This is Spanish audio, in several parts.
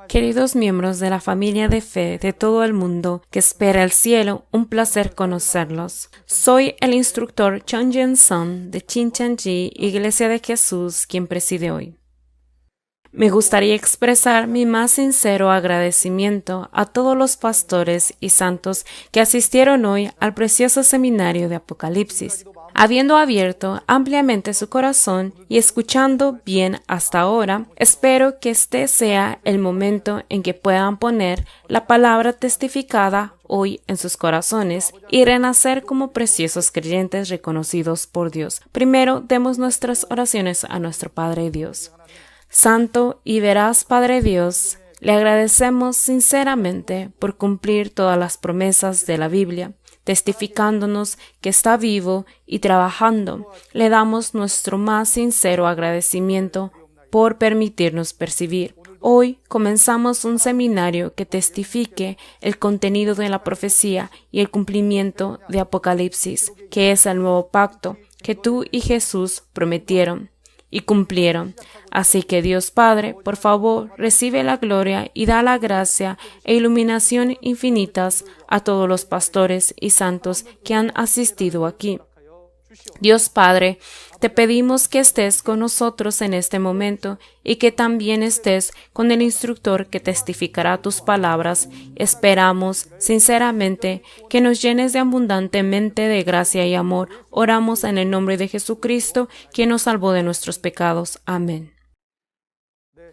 Queridos miembros de la familia de fe de todo el mundo que espera el cielo, un placer conocerlos. Soy el instructor Chongjin Son de Chinchanji, Iglesia de Jesús, quien preside hoy. Me gustaría expresar mi más sincero agradecimiento a todos los pastores y santos que asistieron hoy al precioso seminario de Apocalipsis. Habiendo abierto ampliamente su corazón y escuchando bien hasta ahora, espero que este sea el momento en que puedan poner la palabra testificada hoy en sus corazones y renacer como preciosos creyentes reconocidos por Dios. Primero, demos nuestras oraciones a nuestro Padre Dios. Santo y veraz Padre Dios, le agradecemos sinceramente por cumplir todas las promesas de la Biblia, testificándonos que está vivo y trabajando. Le damos nuestro más sincero agradecimiento por permitirnos percibir. Hoy comenzamos un seminario que testifique el contenido de la profecía y el cumplimiento de Apocalipsis, que es el nuevo pacto que tú y Jesús prometieron y cumplieron. Así que Dios Padre, por favor, recibe la gloria y da la gracia e iluminación infinitas a todos los pastores y santos que han asistido aquí. Dios Padre, te pedimos que estés con nosotros en este momento y que también estés con el instructor que testificará tus palabras. Esperamos sinceramente que nos llenes de abundantemente de gracia y amor. Oramos en el nombre de Jesucristo, quien nos salvó de nuestros pecados. Amén.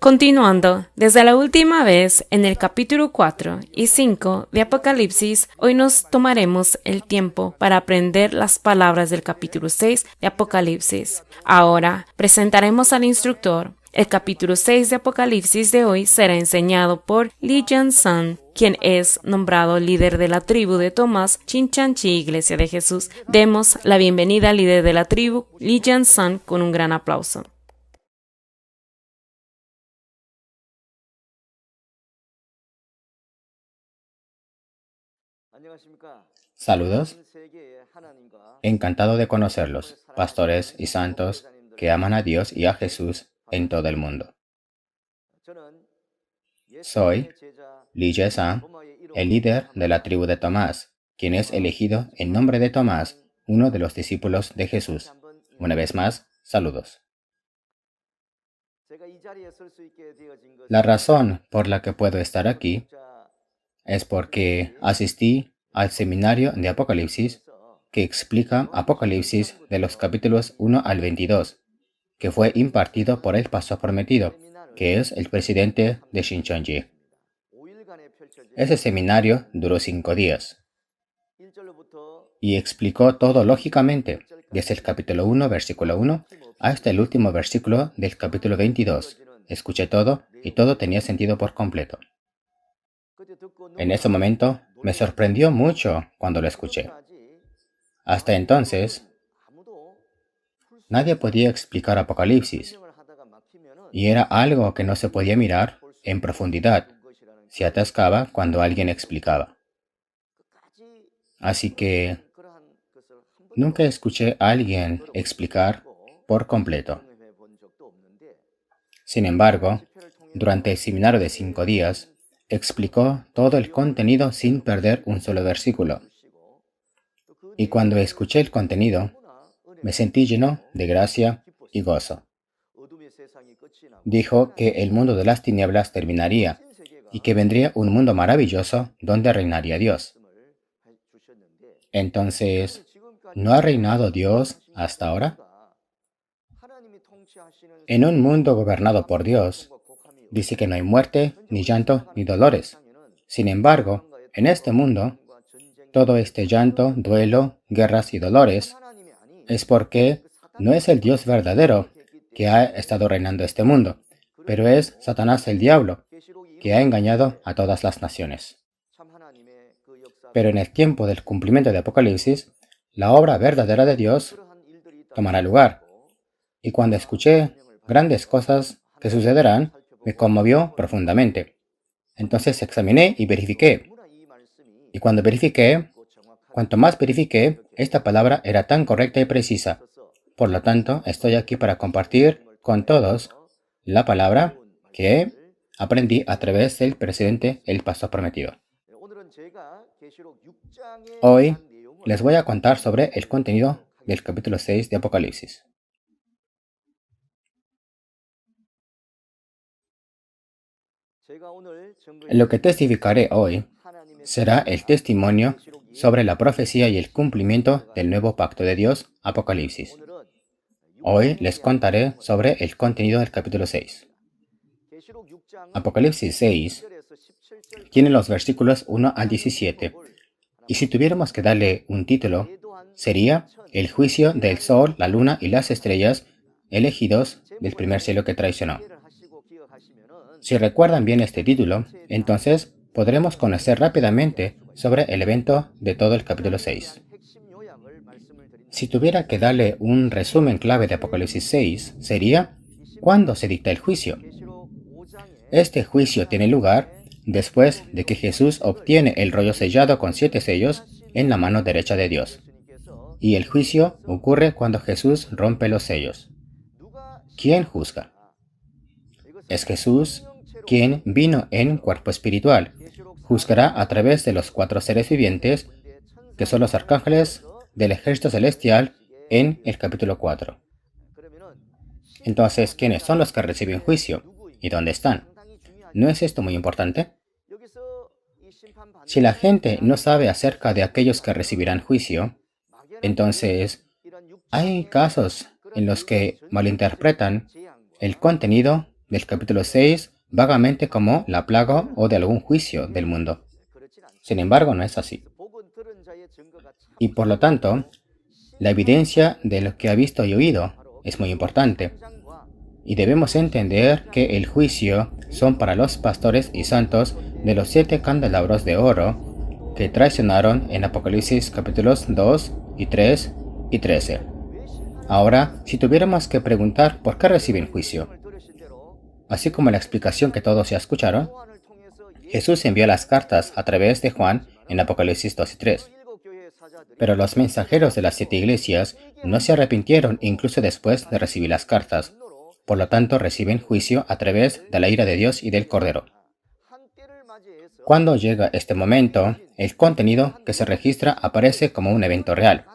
Continuando, desde la última vez en el capítulo 4 y 5 de Apocalipsis, hoy nos tomaremos el tiempo para aprender las palabras del capítulo 6 de Apocalipsis. Ahora presentaremos al instructor. El capítulo 6 de Apocalipsis de hoy será enseñado por Lee Jun-sun, quien es nombrado líder de la tribu de Tomás, Chinchanji, Iglesia de Jesús. Demos la bienvenida al líder de la tribu, Lee Jun-sun, con un gran aplauso. Saludos. Encantado de conocerlos, pastores y santos que aman a Dios y a Jesús en todo el mundo. Soy Lee Jae-sang, el líder de la tribu de Tomás, quien es elegido en nombre de Tomás, uno de los discípulos de Jesús. Una vez más, saludos. La razón por la que puedo estar aquí es porque asistí al seminario de Apocalipsis que explica Apocalipsis de los capítulos 1 al 22, que fue impartido por el pastor prometido, que es el presidente de Shincheonji. Ese seminario duró 5 días y explicó todo lógicamente, desde el capítulo 1, versículo 1, hasta el último versículo del capítulo 22. Escuché todo y todo tenía sentido por completo. En ese momento me sorprendió mucho cuando lo escuché. Hasta entonces, nadie podía explicar Apocalipsis, y era algo que no se podía mirar en profundidad. Se atascaba cuando alguien explicaba. Así que nunca escuché a alguien explicar por completo. Sin embargo, durante el seminario de 5 días, explicó todo el contenido sin perder un solo versículo. Y cuando escuché el contenido, me sentí lleno de gracia y gozo. Dijo que el mundo de las tinieblas terminaría y que vendría un mundo maravilloso donde reinaría Dios. Entonces, ¿no ha reinado Dios hasta ahora? En un mundo gobernado por Dios, dice que no hay muerte, ni llanto, ni dolores. Sin embargo, en este mundo, todo este llanto, duelo, guerras y dolores es porque no es el Dios verdadero que ha estado reinando este mundo, pero es Satanás el diablo, que ha engañado a todas las naciones. Pero en el tiempo del cumplimiento de Apocalipsis, la obra verdadera de Dios tomará lugar. Y cuando escuché grandes cosas que sucederán, me conmovió profundamente. Entonces examiné y verifiqué. Y cuando verifiqué, cuanto más verifiqué, esta palabra era tan correcta y precisa. Por lo tanto, estoy aquí para compartir con todos la palabra que aprendí a través del presidente El Paso Prometido. Hoy les voy a contar sobre el contenido del capítulo 6 de Apocalipsis. Lo que testificaré hoy será el testimonio sobre la profecía y el cumplimiento del nuevo pacto de Dios, Apocalipsis. Hoy les contaré sobre el contenido del capítulo 6. Apocalipsis 6 tiene los versículos 1 al 17, y si tuviéramos que darle un título, sería el juicio del sol, la luna y las estrellas elegidos del primer cielo que traicionó. Si recuerdan bien este título, entonces podremos conocer rápidamente sobre el evento de todo el capítulo 6. Si tuviera que darle un resumen clave de Apocalipsis 6, sería ¿cuándo se dicta el juicio? Este juicio tiene lugar después de que Jesús obtiene el rollo sellado con 7 sellos en la mano derecha de Dios. Y el juicio ocurre cuando Jesús rompe los sellos. ¿Quién juzga? Es Jesús, quien vino en cuerpo espiritual. Juzgará a través de los 4 seres vivientes, que son los arcángeles del ejército celestial, en el capítulo 4. Entonces, ¿quiénes son los que reciben juicio? ¿Y dónde están? ¿No es esto muy importante? Si la gente no sabe acerca de aquellos que recibirán juicio, entonces hay casos en los que malinterpretan el contenido del capítulo 6 vagamente como la plaga o de algún juicio del mundo. Sin embargo, no es así. Y por lo tanto, la evidencia de lo que ha visto y oído es muy importante. Y debemos entender que el juicio son para los pastores y santos de los 7 candelabros de oro que traicionaron en Apocalipsis capítulos 2 y 3 y 13. Ahora, si tuviéramos que preguntar por qué reciben juicio, así como la explicación que todos ya escucharon, Jesús envió las cartas a través de Juan en Apocalipsis 2 y 3. Pero los mensajeros de las 7 iglesias no se arrepintieron incluso después de recibir las cartas. Por lo tanto, reciben juicio a través de la ira de Dios y del Cordero. Cuando llega este momento, el contenido que se registra aparece como un evento real.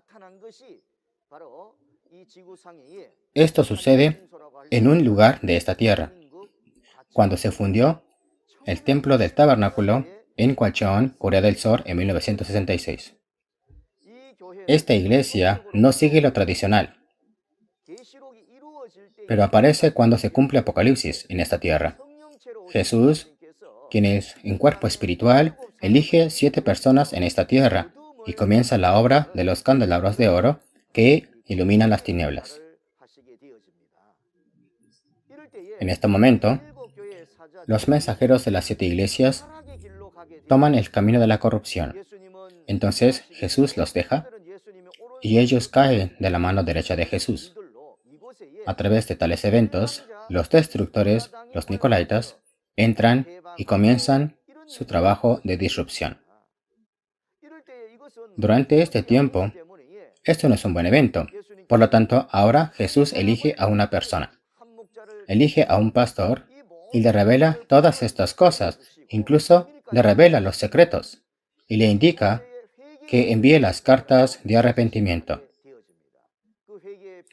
Esto sucede en un lugar de esta tierra, cuando se fundió el templo del tabernáculo en Gwacheon, Corea del Sur, en 1966. Esta iglesia no sigue lo tradicional, pero aparece cuando se cumple Apocalipsis en esta tierra. Jesús, quien es en cuerpo espiritual, elige 7 personas en esta tierra y comienza la obra de los candelabros de oro que iluminan las tinieblas. En este momento, los mensajeros de las 7 iglesias toman el camino de la corrupción. Entonces Jesús los deja y ellos caen de la mano derecha de Jesús. A través de tales eventos, los destructores, los nicolaitas, entran y comienzan su trabajo de disrupción. Durante este tiempo, esto no es un buen evento. Por lo tanto, ahora Jesús elige a una persona. Elige a un pastor y le revela todas estas cosas. Incluso le revela los secretos y le indica que envíe las cartas de arrepentimiento.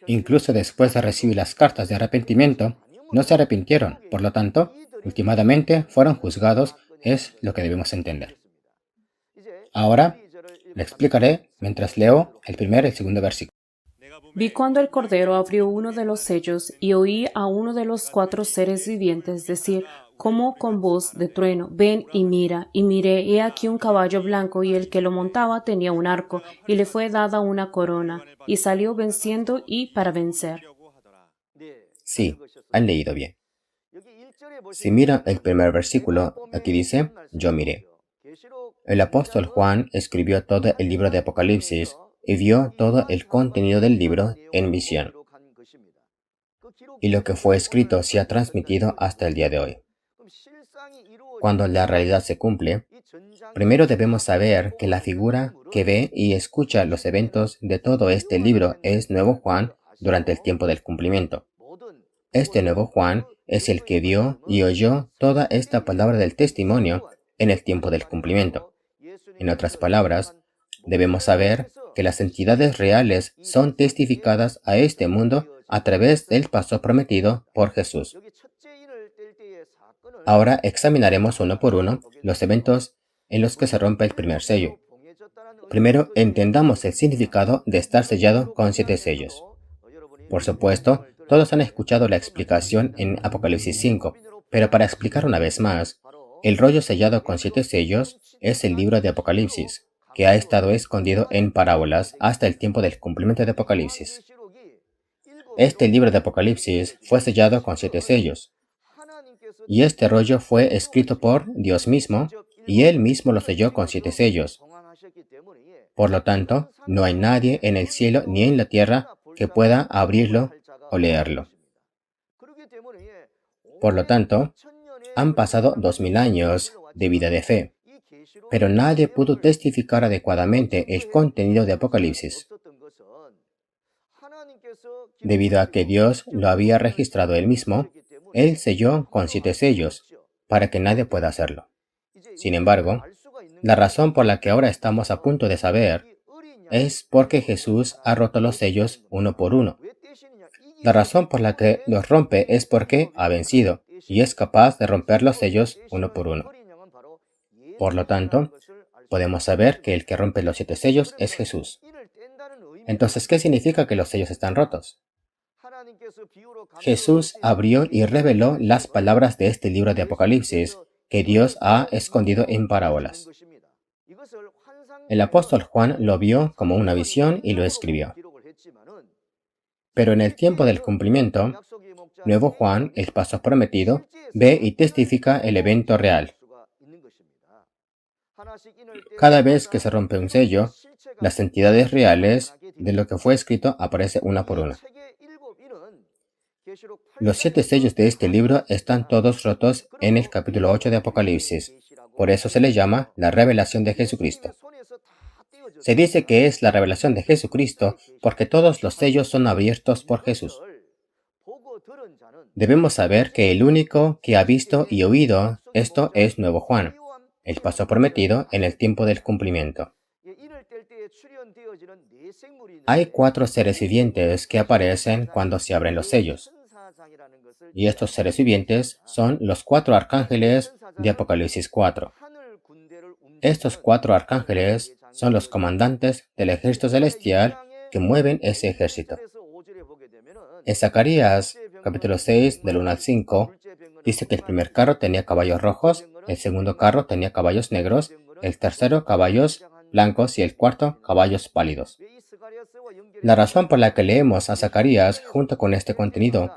Incluso después de recibir las cartas de arrepentimiento, no se arrepintieron. Por lo tanto, últimamente fueron juzgados, es lo que debemos entender. Ahora le explicaré mientras leo el primer y el segundo versículo. Vi cuando el Cordero abrió uno de los sellos y oí a uno de los 4 seres vivientes decir, como con voz de trueno, ven y mira. Y miré, he aquí un caballo blanco, y el que lo montaba tenía un arco, y le fue dada una corona, y salió venciendo y para vencer. Sí, han leído bien. Si miran el primer versículo, aquí dice, yo miré. El apóstol Juan escribió todo el libro de Apocalipsis y vio todo el contenido del libro en visión. Y lo que fue escrito se ha transmitido hasta el día de hoy. Cuando la realidad se cumple, primero debemos saber que la figura que ve y escucha los eventos de todo este libro es Nuevo Juan durante el tiempo del cumplimiento. Este Nuevo Juan es el que vio y oyó toda esta palabra del testimonio en el tiempo del cumplimiento. En otras palabras, debemos saber que las entidades reales son testificadas a este mundo a través del paso prometido por Jesús. Ahora examinaremos uno por uno los eventos en los que se rompe el primer sello. Primero, entendamos el significado de estar sellado con 7 sellos. Por supuesto, todos han escuchado la explicación en Apocalipsis 5, pero para explicar una vez más, el rollo sellado con 7 sellos es el libro de Apocalipsis, que ha estado escondido en parábolas hasta el tiempo del cumplimiento de Apocalipsis. Este libro de Apocalipsis fue sellado con 7 sellos, y este rollo fue escrito por Dios mismo, y Él mismo lo selló con 7 sellos. Por lo tanto, no hay nadie en el cielo ni en la tierra que pueda abrirlo o leerlo. Por lo tanto, han pasado 2000 años de vida de fe, pero nadie pudo testificar adecuadamente el contenido de Apocalipsis, debido a que Dios lo había registrado Él mismo. Él selló con 7 sellos, para que nadie pueda hacerlo. Sin embargo, la razón por la que ahora estamos a punto de saber es porque Jesús ha roto los sellos uno por uno. La razón por la que los rompe es porque ha vencido y es capaz de romper los sellos uno por uno. Por lo tanto, podemos saber que el que rompe los 7 sellos es Jesús. Entonces, ¿qué significa que los sellos están rotos? Jesús abrió y reveló las palabras de este libro de Apocalipsis que Dios ha escondido en parábolas. El apóstol Juan lo vio como una visión y lo escribió. Pero en el tiempo del cumplimiento, Nuevo Juan, el paso prometido, ve y testifica el evento real. Cada vez que se rompe un sello, las entidades reales de lo que fue escrito aparecen una por una. Los 7 sellos de este libro están todos rotos en el capítulo 8 de Apocalipsis. Por eso se le llama la revelación de Jesucristo. Se dice que es la revelación de Jesucristo porque todos los sellos son abiertos por Jesús. Debemos saber que el único que ha visto y oído esto es Nuevo Juan, el paso prometido en el tiempo del cumplimiento. Hay 4 seres vivientes que aparecen cuando se abren los sellos. Y estos seres vivientes son los 4 arcángeles de Apocalipsis 4. Estos 4 arcángeles son los comandantes del ejército celestial que mueven ese ejército. En Zacarías, capítulo 6, del 1 al 5, dice que el primer carro tenía caballos rojos, el segundo carro tenía caballos negros, el tercero caballos blancos y el cuarto caballos pálidos. La razón por la que leemos a Zacarías junto con este contenido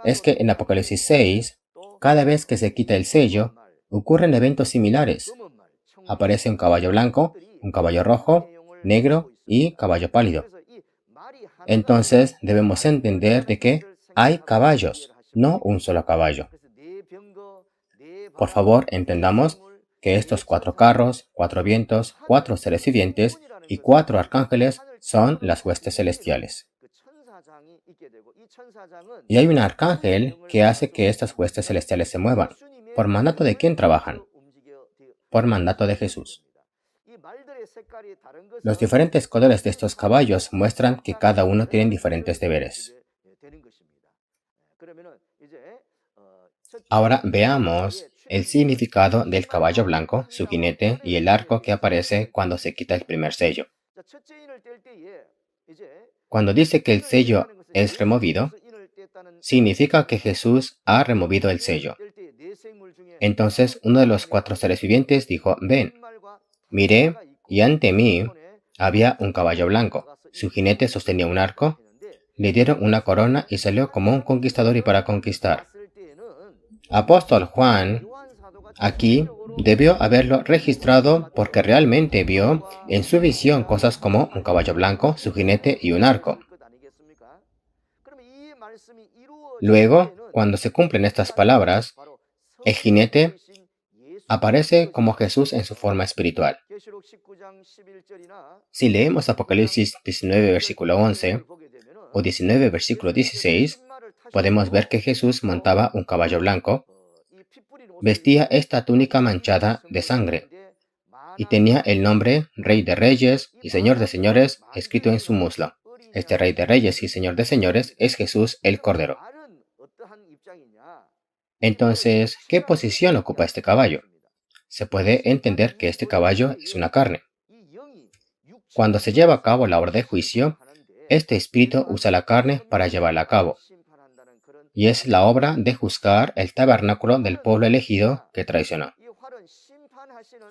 es que en Apocalipsis 6, cada vez que se quita el sello, ocurren eventos similares. Aparece un caballo blanco, un caballo rojo, negro y caballo pálido. Entonces debemos entender de que hay caballos, no un solo caballo. Por favor, entendamos que estos 4 carros, 4 vientos, 4 seres vivientes y 4 arcángeles son las huestes celestiales. Y hay un arcángel que hace que estas huestes celestiales se muevan. ¿Por mandato de quién trabajan? Por mandato de Jesús. Los diferentes colores de estos caballos muestran que cada uno tiene diferentes deberes. Ahora veamos el significado del caballo blanco, su jinete y el arco que aparece cuando se quita el primer sello. Cuando dice que el sello es removido, significa que Jesús ha removido el sello. Entonces uno de los 4 seres vivientes dijo, ven. Miré, y ante mí había un caballo blanco. Su jinete sostenía un arco, le dieron una corona y salió como un conquistador y para conquistar. Apóstol Juan, aquí, debió haberlo registrado porque realmente vio en su visión cosas como un caballo blanco, su jinete y un arco. Luego, cuando se cumplen estas palabras, el jinete aparece como Jesús en su forma espiritual. Si leemos Apocalipsis 19, versículo 11 o 19, versículo 16, podemos ver que Jesús montaba un caballo blanco, vestía esta túnica manchada de sangre y tenía el nombre Rey de Reyes y Señor de Señores escrito en su muslo. Este Rey de Reyes y Señor de Señores es Jesús el Cordero. Entonces, ¿qué posición ocupa este caballo? Se puede entender que este caballo es una carne. Cuando se lleva a cabo la obra de juicio, este espíritu usa la carne para llevarla a cabo. Y es la obra de juzgar el tabernáculo del pueblo elegido que traicionó.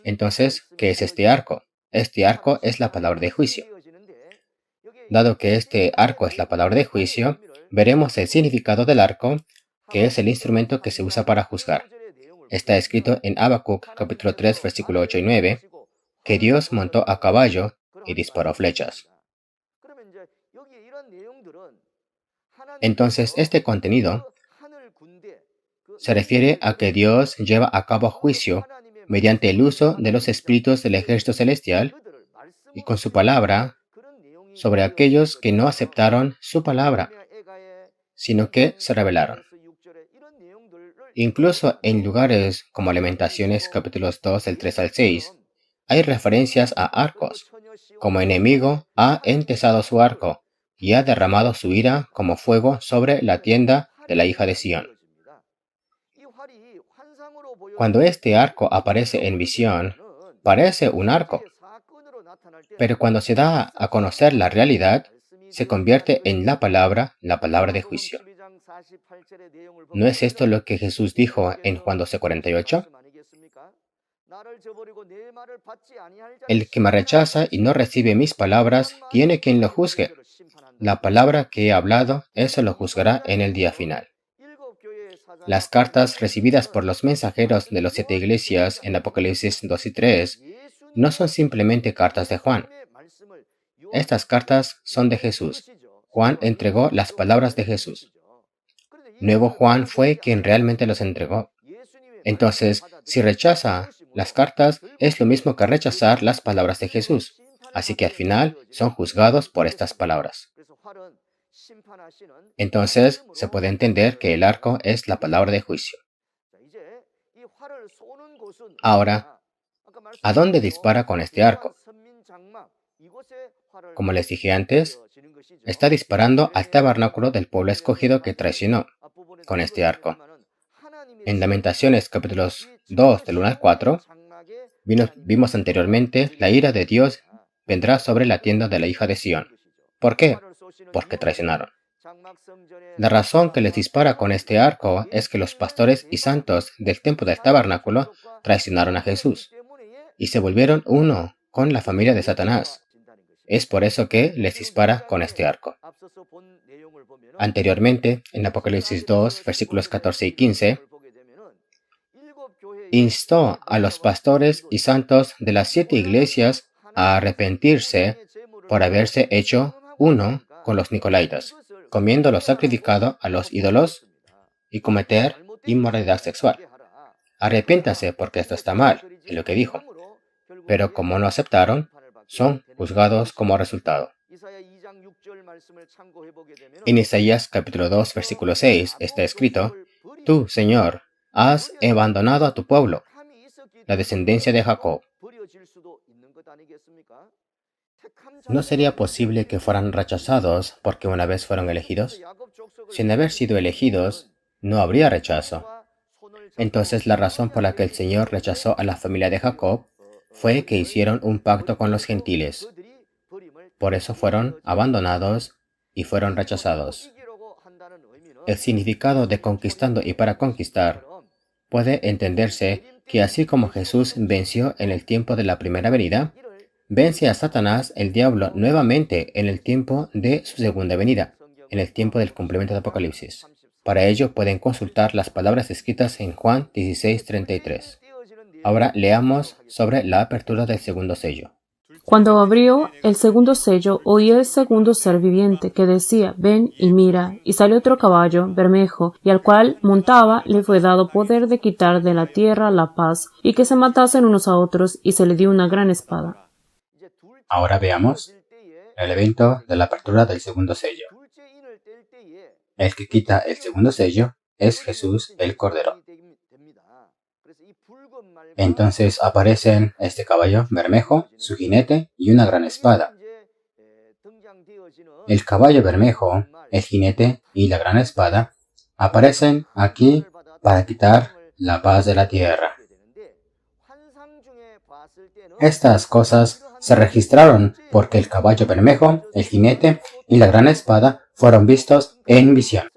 Entonces, ¿qué es este arco? Este arco es la palabra de juicio. Dado que este arco es la palabra de juicio, veremos el significado del arco, que es el instrumento que se usa para juzgar. Está escrito en Habacuc capítulo 3, versículo 8 y 9, que Dios montó a caballo y disparó flechas. Entonces, este contenido se refiere a que Dios lleva a cabo juicio mediante el uso de los espíritus del ejército celestial y con su palabra sobre aquellos que no aceptaron su palabra, sino que se rebelaron. Incluso en lugares como Lamentaciones capítulos 2 del 3 al 6, hay referencias a arcos, como enemigo ha entesado su arco y ha derramado su ira como fuego sobre la tienda de la hija de Sión. Cuando este arco aparece en visión, parece un arco, pero cuando se da a conocer la realidad, se convierte en la palabra de juicio. ¿No es esto lo que Jesús dijo en Juan 12:48? El que me rechaza y no recibe mis palabras, tiene quien lo juzgue. La palabra que he hablado, eso lo juzgará en el día final. Las cartas recibidas por los mensajeros de las 7 iglesias en Apocalipsis 2 y 3 no son simplemente cartas de Juan. Estas cartas son de Jesús. Juan entregó las palabras de Jesús. Nuevo Juan fue quien realmente los entregó. Entonces, si rechaza las cartas, es lo mismo que rechazar las palabras de Jesús. Así que al final son juzgados por estas palabras. Entonces, se puede entender que el arco es la palabra de juicio. Ahora, ¿a dónde dispara con este arco? Como les dije antes, está disparando al tabernáculo del pueblo escogido que traicionó con este arco. En Lamentaciones capítulos 2 del 1 al 4, vimos anteriormente la ira de Dios vendrá sobre la tienda de la hija de Sión. ¿Por qué? Porque traicionaron. La razón que les dispara con este arco es que los pastores y santos del templo del tabernáculo traicionaron a Jesús y se volvieron uno con la familia de Satanás. Es por eso que les dispara con este arco. Anteriormente, en Apocalipsis 2, versículos 14 y 15, instó a los pastores y santos de las 7 iglesias a arrepentirse por haberse hecho uno con los nicolaitas, comiendo lo sacrificado a los ídolos y cometer inmoralidad sexual. Arrepiéntase porque esto está mal, es lo que dijo. Pero como no aceptaron, son juzgados como resultado. En Isaías capítulo 2, versículo 6 está escrito: Tú, Señor, has abandonado a tu pueblo, la descendencia de Jacob. ¿No sería posible que fueran rechazados porque una vez fueron elegidos? Sin haber sido elegidos, no habría rechazo. Entonces la razón por la que el Señor rechazó a la familia de Jacob fue que hicieron un pacto con los gentiles. Por eso fueron abandonados y fueron rechazados. El significado de conquistando y para conquistar puede entenderse que así como Jesús venció en el tiempo de la primera venida, vence a Satanás, el diablo, nuevamente en el tiempo de su segunda venida, en el tiempo del cumplimiento de Apocalipsis. Para ello pueden consultar las palabras escritas en Juan 16:33. Ahora leamos sobre la apertura del segundo sello. Cuando abrió el segundo sello, oí el segundo ser viviente que decía: Ven y mira. Y salió otro caballo bermejo, y al cual montaba le fue dado poder de quitar de la tierra la paz, y que se matasen unos a otros, y se le dio una gran espada. Ahora veamos el evento de la apertura del segundo sello. El que quita el segundo sello es Jesús el Cordero. Entonces aparecen este caballo bermejo, su jinete y una gran espada. El caballo bermejo, el jinete y la gran espada aparecen aquí para quitar la paz de la tierra. Estas cosas se registraron porque el caballo bermejo, el jinete y la gran espada fueron vistos en visión.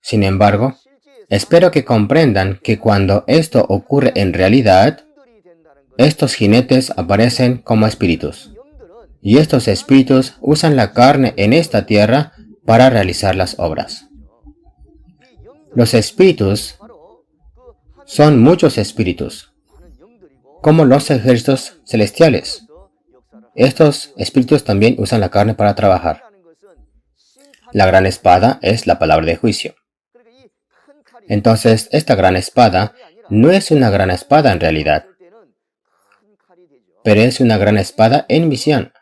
Sin embargo, espero que comprendan que cuando esto ocurre en realidad, estos jinetes aparecen como espíritus. Y estos espíritus usan la carne en esta tierra para realizar las obras. Los espíritus son muchos espíritus, como los ejércitos celestiales. Estos espíritus también usan la carne para trabajar. La gran espada es la palabra de juicio. Entonces, esta gran espada no es una gran espada en realidad, pero es una gran espada en visión.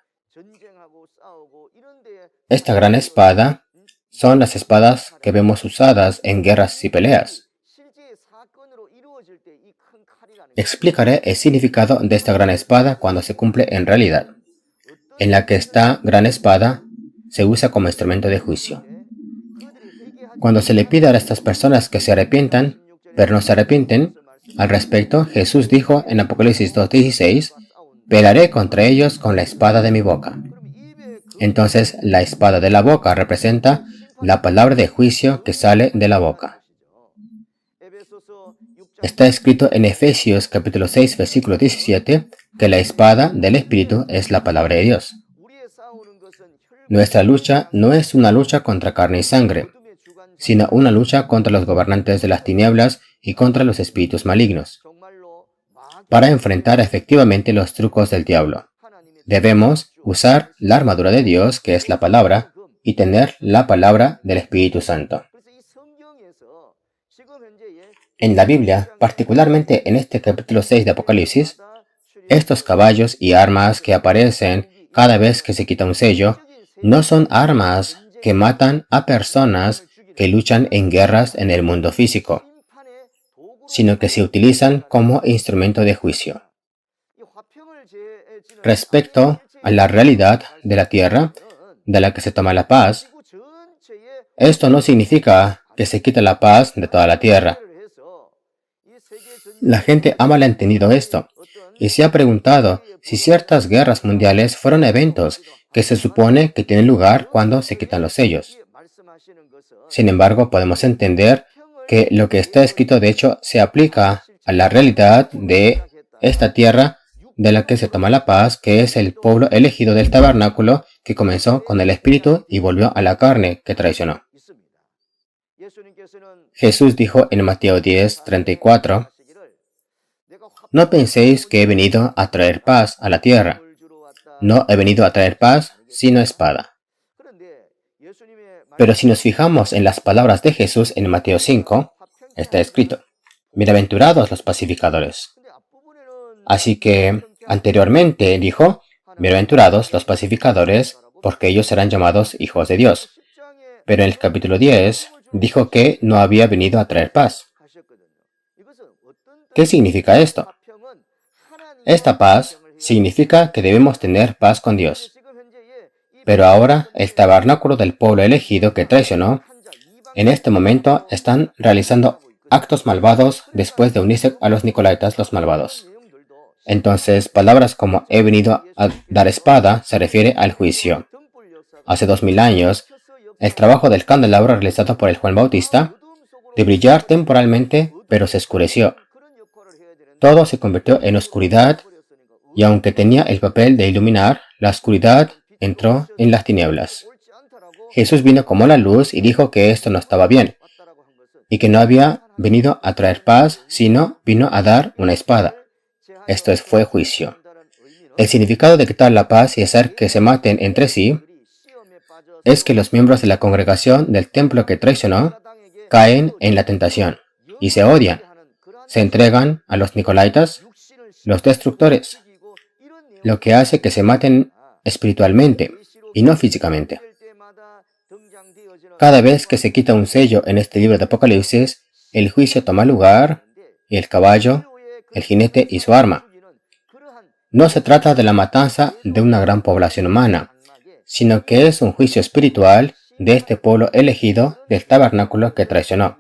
Esta gran espada son las espadas que vemos usadas en guerras y peleas. Explicaré el significado de esta gran espada cuando se cumple en realidad, en la que esta gran espada se usa como instrumento de juicio. Cuando se le pide a estas personas que se arrepientan, pero no se arrepienten, al respecto, Jesús dijo en Apocalipsis 2:16, «Pelaré contra ellos con la espada de mi boca». Entonces, la espada de la boca representa la palabra de juicio que sale de la boca. Está escrito en Efesios capítulo 6, versículo 17, que la espada del Espíritu es la palabra de Dios. Nuestra lucha no es una lucha contra carne y sangre, sino una lucha contra los gobernantes de las tinieblas y contra los espíritus malignos. Para enfrentar efectivamente los trucos del diablo, debemos usar la armadura de Dios, que es la palabra, y tener la palabra del Espíritu Santo. En la Biblia, particularmente en este capítulo 6 de Apocalipsis, estos caballos y armas que aparecen cada vez que se quita un sello, no son armas que matan a personas que luchan en guerras en el mundo físico, sino que se utilizan como instrumento de juicio. Respecto a la realidad de la tierra, de la que se toma la paz, esto no significa que se quita la paz de toda la tierra. La gente ha malentendido esto y se ha preguntado si ciertas guerras mundiales fueron eventos que se supone que tienen lugar cuando se quitan los sellos. Sin embargo, podemos entender que lo que está escrito de hecho se aplica a la realidad de esta tierra de la que se toma la paz, que es el pueblo elegido del tabernáculo que comenzó con el espíritu y volvió a la carne que traicionó. Jesús dijo en Mateo 10:34, «No penséis que he venido a traer paz a la tierra. No he venido a traer paz, sino espada». Pero si nos fijamos en las palabras de Jesús en Mateo 5, está escrito, «Bienaventurados los pacificadores». Así que anteriormente dijo, «Bienaventurados los pacificadores, porque ellos serán llamados hijos de Dios». Pero en el capítulo 10 dijo que no había venido a traer paz. ¿Qué significa esto? Esta paz significa que debemos tener paz con Dios. Pero ahora el tabernáculo del pueblo elegido que traicionó, en este momento están realizando actos malvados después de unirse a los nicolaitas los malvados. Entonces, palabras como he venido a dar espada se refiere al juicio. Hace 2000 años, el trabajo del candelabro realizado por el Juan Bautista, de brillar temporalmente, pero se oscureció. Todo se convirtió en oscuridad, y aunque tenía el papel de iluminar, la oscuridad entró en las tinieblas. Jesús vino como la luz y dijo que esto no estaba bien, y que no había venido a traer paz, sino vino a dar una espada. Esto fue juicio. El significado de quitar la paz y hacer que se maten entre sí es que los miembros de la congregación del templo que traicionó caen en la tentación y se odian. Se entregan a los nicolaitas, los destructores, lo que hace que se maten espiritualmente y no físicamente. Cada vez que se quita un sello en este libro de Apocalipsis, el juicio toma lugar, y el caballo, el jinete y su arma. No se trata de la matanza de una gran población humana, sino que es un juicio espiritual de este pueblo elegido del tabernáculo que traicionó.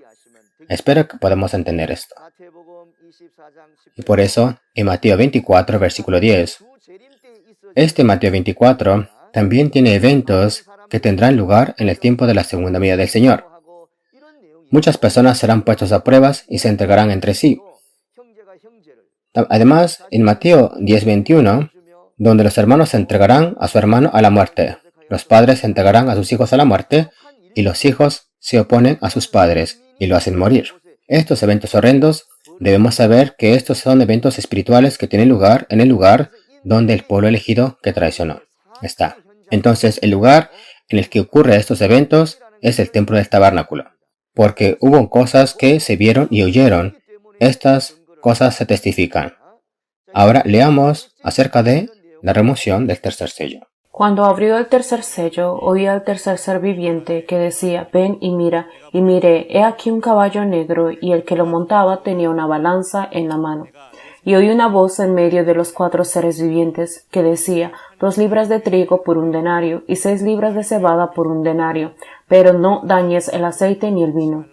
Espero que podamos entender esto. Y por eso, en Mateo 24, versículo 10, este Mateo 24 también tiene eventos que tendrán lugar en el tiempo de la segunda venida del Señor. Muchas personas serán puestas a pruebas y se entregarán entre sí. Además, en Mateo 10:21, donde los hermanos se entregarán a su hermano a la muerte, los padres se entregarán a sus hijos a la muerte, y los hijos se oponen a sus padres y lo hacen morir. Estos eventos horrendos, debemos saber que estos son eventos espirituales que tienen lugar en el lugar donde el pueblo elegido que traicionó está. Entonces, el lugar en el que ocurren estos eventos es el templo del tabernáculo, porque hubo cosas que se vieron y oyeron. Estas cosas se testifican. Ahora leamos acerca de la remoción del tercer sello. Cuando abrió el tercer sello, oí al tercer ser viviente que decía, ven y mira, y miré, he aquí un caballo negro, y el que lo montaba tenía una balanza en la mano. Y oí una voz en medio de los 4 seres vivientes que decía, 2 libras de trigo por 1 denario, y 6 libras de cebada por 1 denario, pero no dañes el aceite ni el vino.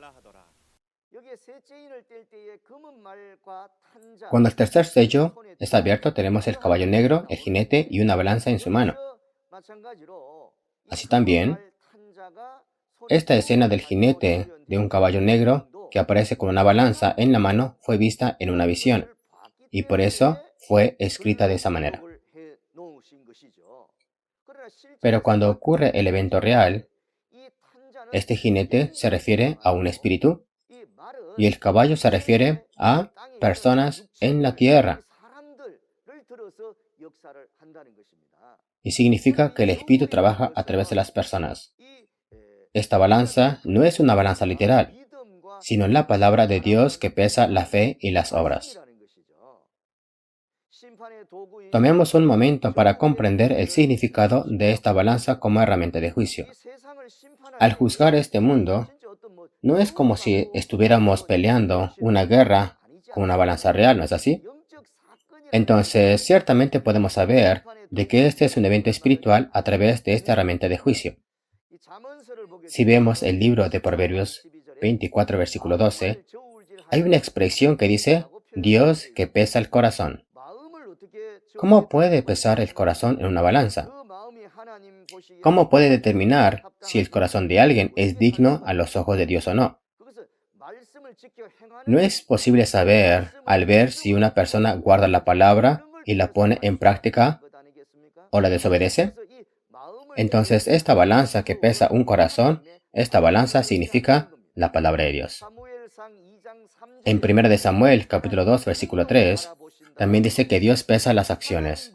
Cuando el tercer sello está abierto, tenemos el caballo negro, el jinete y una balanza en su mano. Así también, esta escena del jinete de un caballo negro que aparece con una balanza en la mano fue vista en una visión, y por eso fue escrita de esa manera. Pero cuando ocurre el evento real, este jinete se refiere a un espíritu, y el caballo se refiere a personas en la tierra. Y significa que el espíritu trabaja a través de las personas. Esta balanza no es una balanza literal, sino la palabra de Dios que pesa la fe y las obras. Tomemos un momento para comprender el significado de esta balanza como herramienta de juicio. Al juzgar este mundo, no es como si estuviéramos peleando una guerra con una balanza real, ¿no es así? Entonces, ciertamente podemos saber de que este es un evento espiritual a través de esta herramienta de juicio. Si vemos el libro de Proverbios 24, versículo 12, hay una expresión que dice, Dios que pesa el corazón. ¿Cómo puede pesar el corazón en una balanza? ¿Cómo puede determinar si el corazón de alguien es digno a los ojos de Dios o no? No es posible saber al ver si una persona guarda la palabra y la pone en práctica o la desobedece. Entonces, esta balanza que pesa un corazón, esta balanza significa la palabra de Dios. En 1 Samuel, capítulo 2, versículo 3, también dice que Dios pesa las acciones.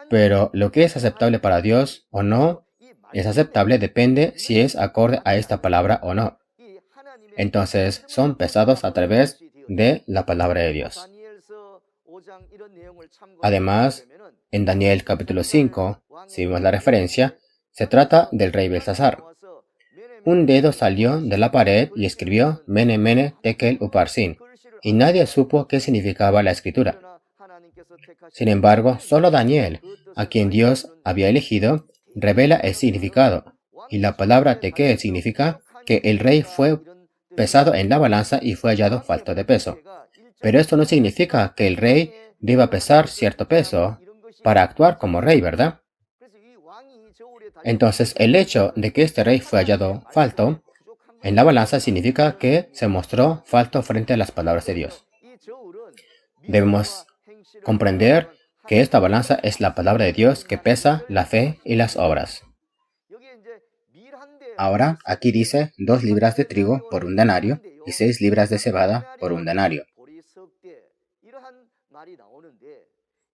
Pero lo que es aceptable para Dios o no es aceptable depende si es acorde a esta palabra o no. Entonces, son pesados a través de la palabra de Dios. Además, en Daniel capítulo 5, si vemos la referencia, se trata del rey Belsasar. Un dedo salió de la pared y escribió Mene, Mene, Tekel, Uparsin, y nadie supo qué significaba la escritura. Sin embargo, solo Daniel, a quien Dios había elegido, revela el significado, y la palabra Tekel significa que el rey fue pesado en la balanza y fue hallado falto de peso. Pero esto no significa que el rey deba pesar cierto peso para actuar como rey, ¿verdad? Entonces, el hecho de que este rey fue hallado falto en la balanza significa que se mostró falto frente a las palabras de Dios. Debemos comprender que esta balanza es la palabra de Dios que pesa la fe y las obras. Ahora, aquí dice 2 libras de trigo por 1 denario y 6 libras de cebada por 1 denario.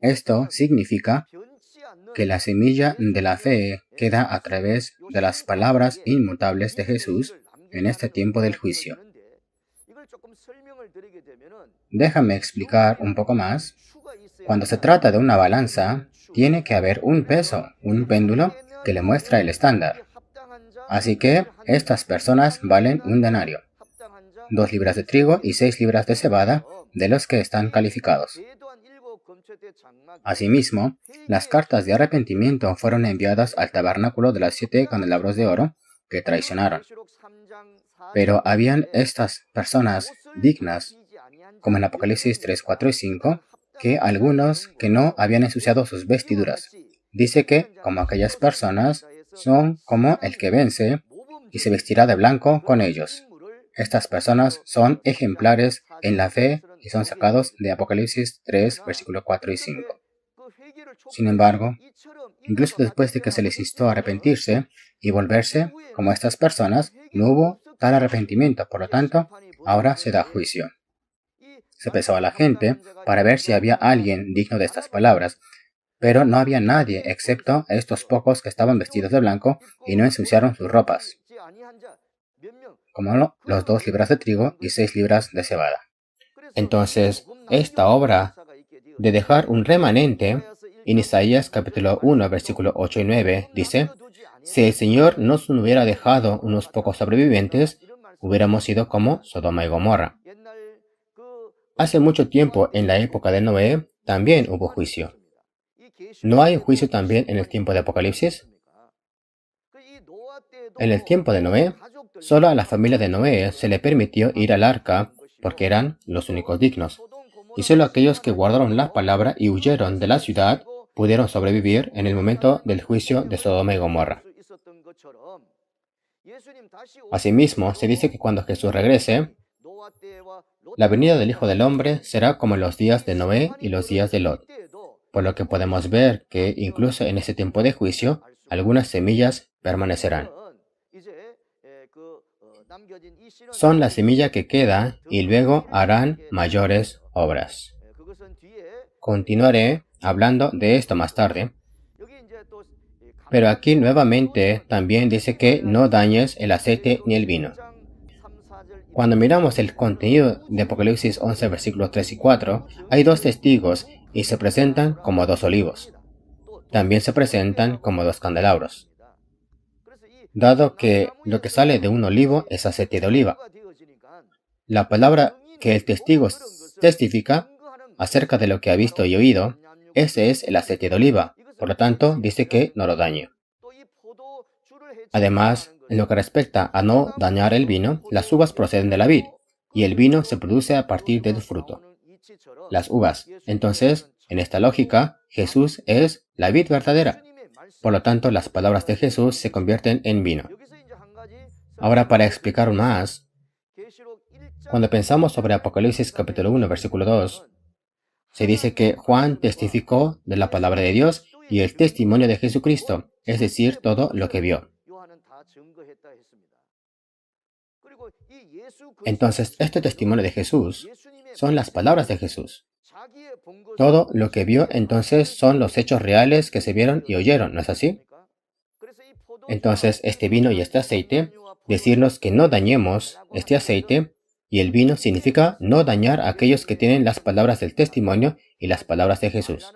Esto significa que la semilla de la fe queda a través de las palabras inmutables de Jesús en este tiempo del juicio. Déjame explicar un poco más. Cuando se trata de una balanza, tiene que haber un peso, un péndulo que le muestra el estándar. Así que estas personas valen un denario, 2 libras de trigo y 6 libras de cebada de los que están calificados. Asimismo, las cartas de arrepentimiento fueron enviadas al tabernáculo de los 7 candelabros de oro que traicionaron. Pero habían estas personas dignas, como en Apocalipsis 3, 4 y 5, que algunos que no habían ensuciado sus vestiduras. Dice que, como aquellas personas, son como el que vence y se vestirá de blanco con ellos. Estas personas son ejemplares en la fe y son sacados de Apocalipsis 3, versículos 4 y 5. Sin embargo, incluso después de que se les instó a arrepentirse y volverse como estas personas, no hubo tal arrepentimiento. Por lo tanto, ahora se da juicio. Se pesó a la gente para ver si había alguien digno de estas palabras, pero no había nadie excepto estos pocos que estaban vestidos de blanco y no ensuciaron sus ropas, como los 2 libras de trigo y 6 libras de cebada. Entonces, esta obra de dejar un remanente, en Isaías capítulo 1, versículo 8 y 9, dice: si el Señor nos hubiera dejado unos pocos sobrevivientes, hubiéramos sido como Sodoma y Gomorra. Hace mucho tiempo, en la época de Noé, también hubo juicio. ¿No hay juicio también en el tiempo de Apocalipsis? En el tiempo de Noé, solo a la familia de Noé se le permitió ir al arca porque eran los únicos dignos. Y solo aquellos que guardaron la palabra y huyeron de la ciudad pudieron sobrevivir en el momento del juicio de Sodoma y Gomorra. Asimismo, se dice que cuando Jesús regrese, la venida del Hijo del Hombre será como en los días de Noé y los días de Lot. Por lo que podemos ver que incluso en ese tiempo de juicio, algunas semillas permanecerán. Son la semilla que queda y luego harán mayores obras. Continuaré hablando de esto más tarde, pero aquí nuevamente también dice que no dañes el aceite ni el vino. Cuando miramos el contenido de Apocalipsis 11, versículos 3 y 4, hay 2 testigos y se presentan como 2 olivos. También se presentan como 2 candelabros, dado que lo que sale de un olivo es aceite de oliva. La palabra que el testigo testifica acerca de lo que ha visto y oído, ese es el aceite de oliva. Por lo tanto, dice que no lo dañe. Además, en lo que respecta a no dañar el vino, las uvas proceden de la vid, y el vino se produce a partir del fruto, las uvas. Entonces, en esta lógica, Jesús es la vid verdadera. Por lo tanto, las palabras de Jesús se convierten en vino. Ahora, para explicar más, cuando pensamos sobre Apocalipsis capítulo 1, versículo 2, se dice que Juan testificó de la palabra de Dios y el testimonio de Jesucristo, es decir, todo lo que vio. Entonces, este testimonio de Jesús son las palabras de Jesús. Todo lo que vio entonces son los hechos reales que se vieron y oyeron, ¿no es así? Entonces, este vino y este aceite, decirnos que no dañemos este aceite, y el vino significa no dañar a aquellos que tienen las palabras del testimonio y las palabras de Jesús.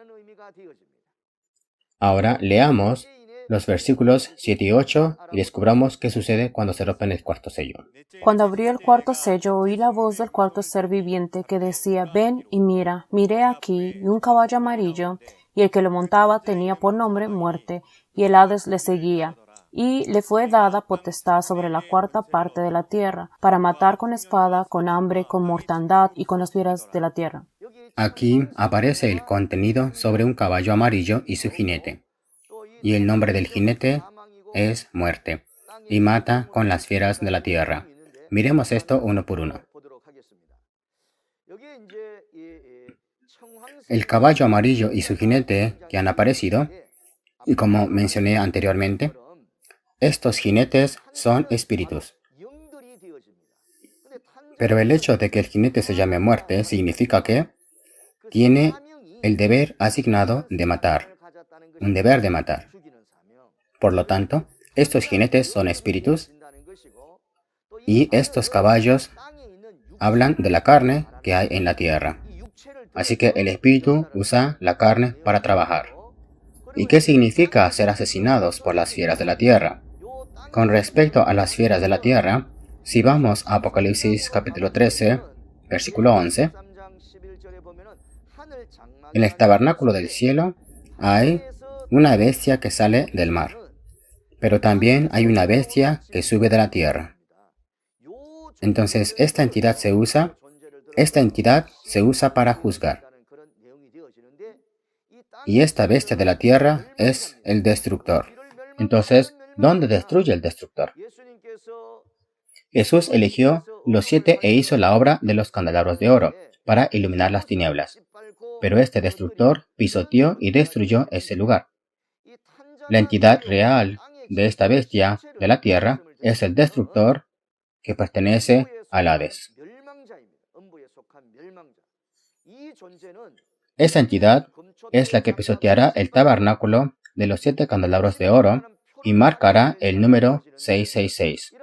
Ahora leamos los versículos 7 y 8 y descubramos qué sucede cuando se rompe el cuarto sello. Cuando abrió el cuarto sello, oí la voz del cuarto ser viviente que decía: ven y mira. Miré aquí y un caballo amarillo, y el que lo montaba tenía por nombre Muerte, y el Hades le seguía. Y le fue dada potestad sobre la cuarta parte de la tierra, para matar con espada, con hambre, con mortandad y con las fieras de la tierra. Aquí aparece el contenido sobre un caballo amarillo y su jinete. Y el nombre del jinete es Muerte, y mata con las fieras de la tierra. Miremos esto uno por uno. El caballo amarillo y su jinete que han aparecido, y como mencioné anteriormente, estos jinetes son espíritus. Pero el hecho de que el jinete se llame Muerte significa que tiene el deber asignado de matar, un deber de matar. Por lo tanto, estos jinetes son espíritus y estos caballos hablan de la carne que hay en la tierra. Así que el espíritu usa la carne para trabajar. ¿Y qué significa ser asesinados por las fieras de la tierra? Con respecto a las fieras de la tierra, si vamos a Apocalipsis capítulo 13, versículo 11, en el tabernáculo del cielo hay una bestia que sale del mar, pero también hay una bestia que sube de la tierra. Entonces, esta entidad se usa para juzgar. Y esta bestia de la tierra es el destructor. Entonces, ¿dónde destruye el destructor? Jesús eligió los 7 e hizo la obra de los candelabros de oro para iluminar las tinieblas. Pero este destructor pisoteó y destruyó ese lugar. La entidad real de esta bestia de la tierra es el destructor que pertenece al Hades. Esa entidad es la que pisoteará el tabernáculo de los 7 candelabros de oro y marcará el número 666.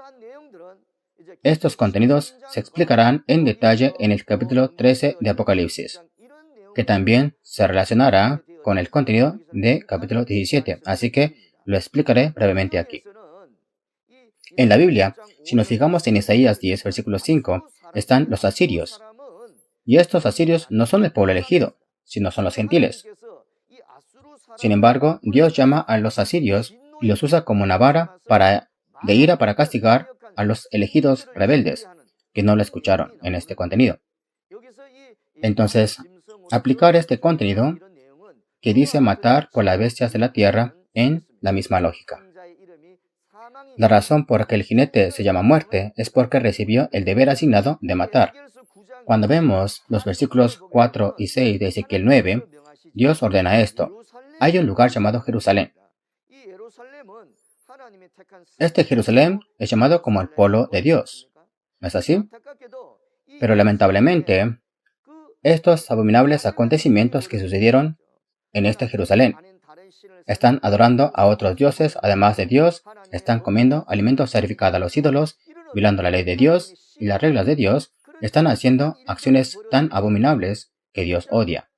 Estos contenidos se explicarán en detalle en el capítulo 13 de Apocalipsis, que también se relacionará con el contenido de capítulo 17, así que lo explicaré brevemente aquí. En la Biblia, si nos fijamos en Isaías 10, versículo 5, están los asirios. Y estos asirios no son el pueblo elegido, sino son los gentiles. Sin embargo, Dios llama a los asirios y los usa como una vara de ira para castigar a los elegidos rebeldes que no lo escucharon en este contenido. Entonces, aplicar este contenido que dice matar con las bestias de la tierra en la misma lógica. La razón por la que el jinete se llama muerte es porque recibió el deber asignado de matar. Cuando vemos los versículos 4 y 6 de Ezequiel 9, Dios ordena esto. Hay un lugar llamado Jerusalén. Este Jerusalén es llamado como el polo de Dios. ¿No es así? Pero lamentablemente, estos abominables acontecimientos que sucedieron en este Jerusalén, están adorando a otros dioses además de Dios, están comiendo alimentos sacrificados a los ídolos, violando la ley de Dios y las reglas de Dios, están haciendo acciones tan abominables que Dios odia.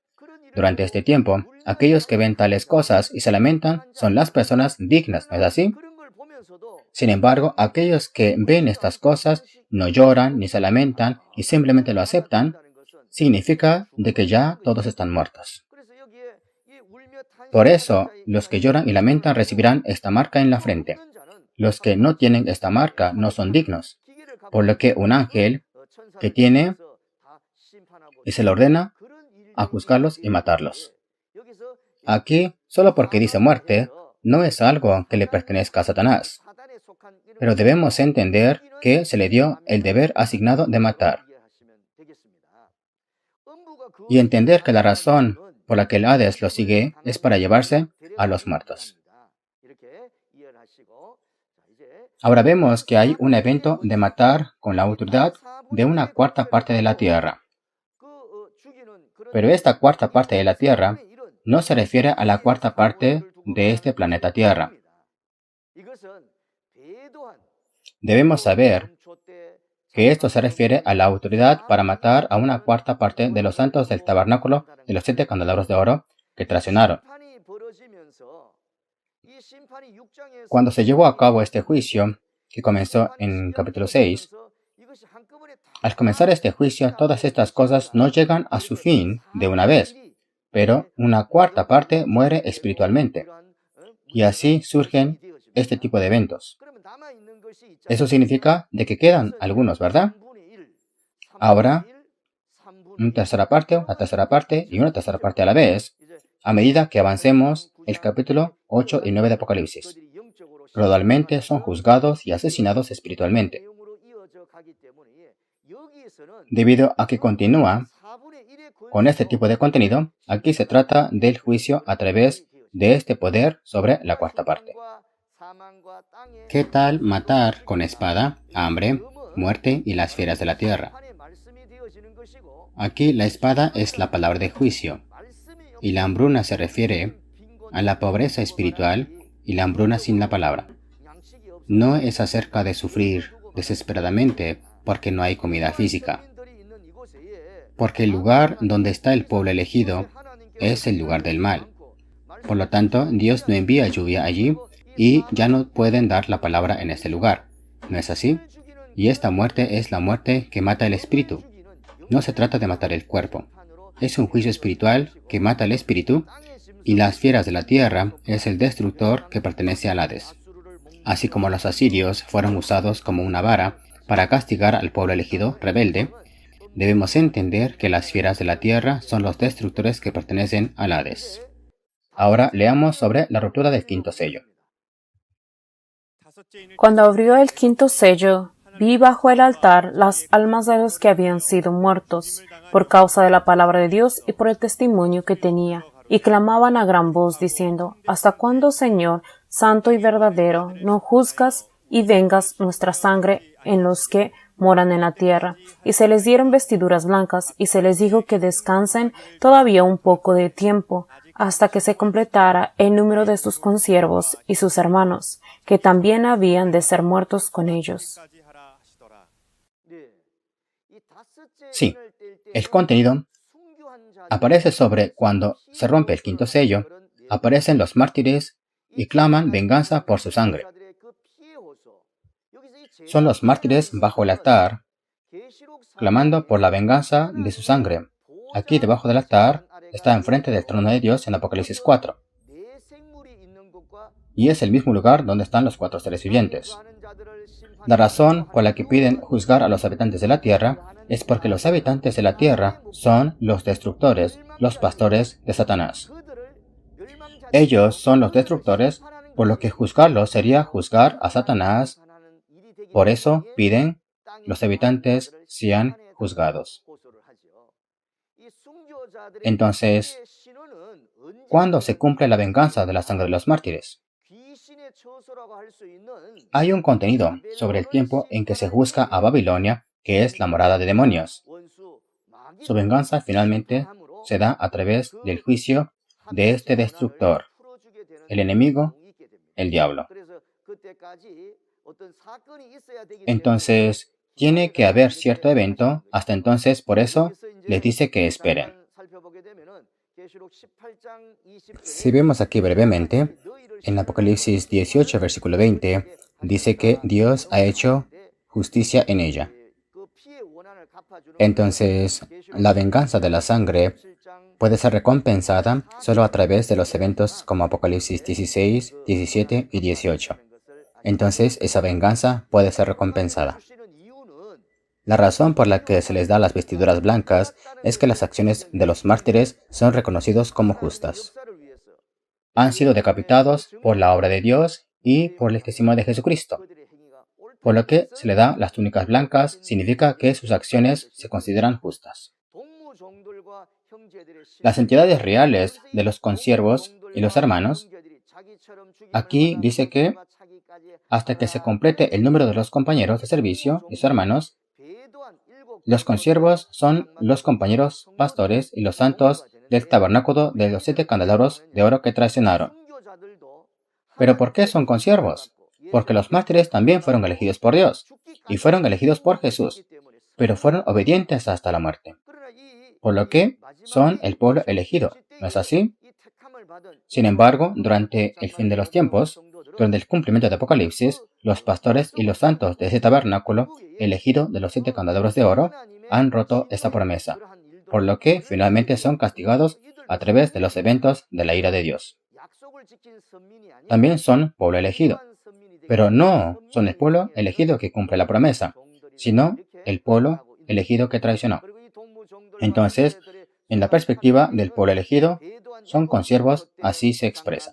Durante este tiempo, aquellos que ven tales cosas y se lamentan son las personas dignas, ¿no es así? Sin embargo, aquellos que ven estas cosas no lloran ni se lamentan y simplemente lo aceptan, significa de que ya todos están muertos. Por eso, los que lloran y lamentan recibirán esta marca en la frente. Los que no tienen esta marca no son dignos, por lo que un ángel que tiene y se le ordena a juzgarlos y matarlos. Aquí, solo porque dice muerte, no es algo que le pertenezca a Satanás, pero debemos entender que se le dio el deber asignado de matar y entender que la razón por la que el Hades lo sigue es para llevarse a los muertos. Ahora vemos que hay un evento de matar con la autoridad de una cuarta parte de la tierra. Pero esta cuarta parte de la tierra no se refiere a la cuarta parte de este planeta Tierra. Debemos saber que esto se refiere a la autoridad para matar a una cuarta parte de los santos del tabernáculo de los 7 candelabros de oro que traicionaron. Cuando se llevó a cabo este juicio, que comenzó en capítulo 6, al comenzar este juicio, todas estas cosas no llegan a su fin de una vez, pero una cuarta parte muere espiritualmente. Y así surgen este tipo de eventos. Eso significa de que quedan algunos, ¿verdad? Ahora, una tercera parte y una tercera parte a la vez, a medida que avancemos el capítulo 8 y 9 de Apocalipsis. Gradualmente son juzgados y asesinados espiritualmente. Debido a que continúa con este tipo de contenido, aquí se trata del juicio a través de este poder sobre la cuarta parte. ¿Qué tal matar con espada, hambre, muerte y las fieras de la tierra? Aquí la espada es la palabra de juicio, y la hambruna se refiere a la pobreza espiritual y la hambruna sin la palabra. No es acerca de sufrir desesperadamente porque no hay comida física, porque el lugar donde está el pueblo elegido es el lugar del mal. Por lo tanto, Dios no envía lluvia allí y ya no pueden dar la palabra en este lugar. ¿No es así? Y esta muerte es la muerte que mata el espíritu. No se trata de matar el cuerpo. Es un juicio espiritual que mata el espíritu, y las fieras de la tierra es el destructor que pertenece al Hades. Así como los asirios fueron usados como una vara para castigar al pueblo elegido rebelde, debemos entender que las fieras de la tierra son los destructores que pertenecen al Hades. Ahora leamos sobre la ruptura del quinto sello. Cuando abrió el quinto sello, vi bajo el altar las almas de los que habían sido muertos, por causa de la palabra de Dios y por el testimonio que tenía, y clamaban a gran voz diciendo: ¿Hasta cuándo, Señor, santo y verdadero, no juzgas y vengas nuestra sangre en los que moran en la tierra? Y se les dieron vestiduras blancas, y se les dijo que descansen todavía un poco de tiempo, hasta que se completara el número de sus consiervos y sus hermanos, que también habían de ser muertos con ellos. Sí, el contenido aparece sobre cuando se rompe el quinto sello, aparecen los mártires y claman venganza por su sangre. Son los mártires bajo el altar, clamando por la venganza de su sangre. Aquí debajo del altar está enfrente del trono de Dios en Apocalipsis 4. Y es el mismo lugar donde están los 4 seres vivientes. La razón por la que piden juzgar a los habitantes de la tierra es porque los habitantes de la tierra son los destructores, los pastores de Satanás. Ellos son los destructores, por lo que juzgarlos sería juzgar a Satanás. Por eso piden los habitantes sean juzgados. Entonces, ¿cuándo se cumple la venganza de la sangre de los mártires? Hay un contenido sobre el tiempo en que se juzga a Babilonia, que es la morada de demonios. Su venganza finalmente se da a través del juicio de este destructor, el enemigo, el diablo. Entonces, tiene que haber cierto evento, hasta entonces por eso les dice que esperen. Si vemos aquí brevemente, en Apocalipsis 18, versículo 20, dice que Dios ha hecho justicia en ella. Entonces, la venganza de la sangre puede ser recompensada solo a través de los eventos como Apocalipsis 16, 17 y 18. Entonces, esa venganza puede ser recompensada. La razón por la que se les da las vestiduras blancas es que las acciones de los mártires son reconocidos como justas. Han sido decapitados por la obra de Dios y por el testimonio de Jesucristo. Por lo que se le da las túnicas blancas significa que sus acciones se consideran justas. Las entidades reales de los consiervos y los hermanos, aquí dice que hasta que se complete el número de los compañeros de servicio y sus hermanos, los consiervos son los compañeros pastores y los santos del tabernáculo de los 7 candelabros de oro que traicionaron. ¿Pero por qué son consiervos? Porque los mártires también fueron elegidos por Dios y fueron elegidos por Jesús, pero fueron obedientes hasta la muerte. Por lo que son el pueblo elegido, ¿no es así? Sin embargo, durante el fin de los tiempos, durante el cumplimiento de Apocalipsis, los pastores y los santos de ese tabernáculo elegido de los 7 candelabros de oro han roto esta promesa, por lo que finalmente son castigados a través de los eventos de la ira de Dios. También son pueblo elegido, pero no son el pueblo elegido que cumple la promesa, sino el pueblo elegido que traicionó. Entonces, en la perspectiva del pueblo elegido, son consiervos, así se expresa.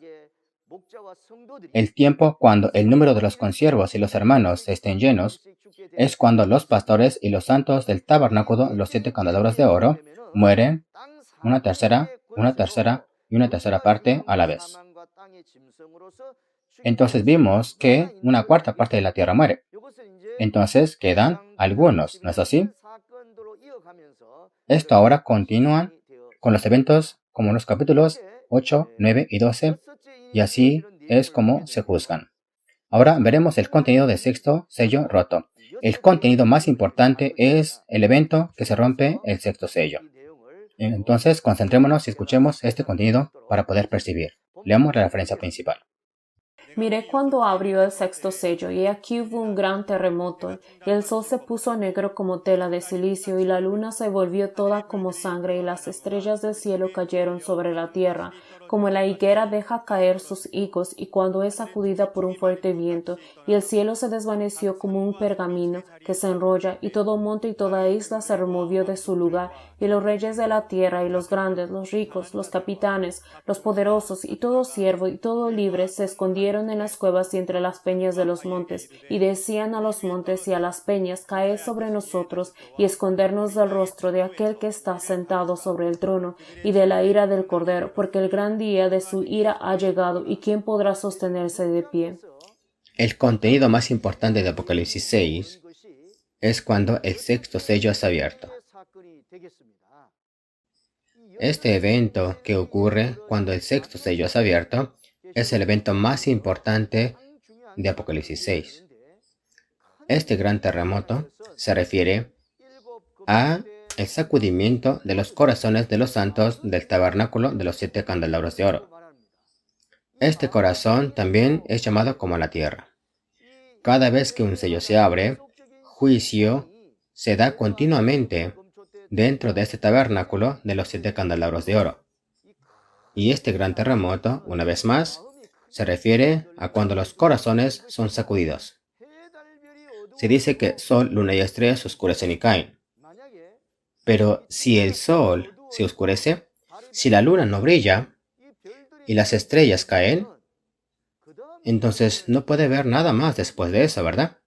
El tiempo cuando el número de los consiervos y los hermanos estén llenos es cuando los pastores y los santos del tabernáculo, los 7 candelabros de oro, mueren una tercera y una tercera parte a la vez. Entonces vimos que una cuarta parte de la tierra muere. Entonces quedan algunos, ¿no es así? Esto ahora continúa con los eventos como los capítulos 8, 9 y 12, y así es como se juzgan. Ahora veremos el contenido del sexto sello roto. El contenido más importante es el evento que se rompe el sexto sello. Entonces concentrémonos y escuchemos este contenido para poder percibir. Leamos la referencia principal. Miré cuando abrió el sexto sello, y aquí hubo un gran terremoto, y el sol se puso negro como tela de silicio, y la luna se volvió toda como sangre, y las estrellas del cielo cayeron sobre la tierra, como la higuera deja caer sus higos, y cuando es sacudida por un fuerte viento, y el cielo se desvaneció como un pergamino que se enrolla, y todo monte y toda isla se removió de su lugar, y los reyes de la tierra, y los grandes, los ricos, los capitanes, los poderosos, y todo siervo, y todo libre, se escondieron en las cuevas y entre las peñas de los montes, y decían a los montes y a las peñas, caed sobre nosotros, y escondernos del rostro de aquel que está sentado sobre el trono, y de la ira del Cordero, porque el gran día de su ira ha llegado, y quién podrá sostenerse de pie. El contenido más importante de Apocalipsis 6 es cuando el sexto sello es abierto. Este evento que ocurre cuando el sexto sello es abierto es el evento más importante de Apocalipsis 6. Este gran terremoto se refiere a el sacudimiento de los corazones de los santos del tabernáculo de los 7 candelabros de oro. Este corazón también es llamado como la tierra. Cada vez que un sello se abre, juicio se da continuamente dentro de este tabernáculo de los 7 candelabros de oro. Y este gran terremoto, una vez más, se refiere a cuando los corazones son sacudidos. Se dice que sol, luna y estrellas se oscurecen y caen. Pero si el sol se oscurece, si la luna no brilla y las estrellas caen, entonces no puede ver nada más después de eso, ¿verdad?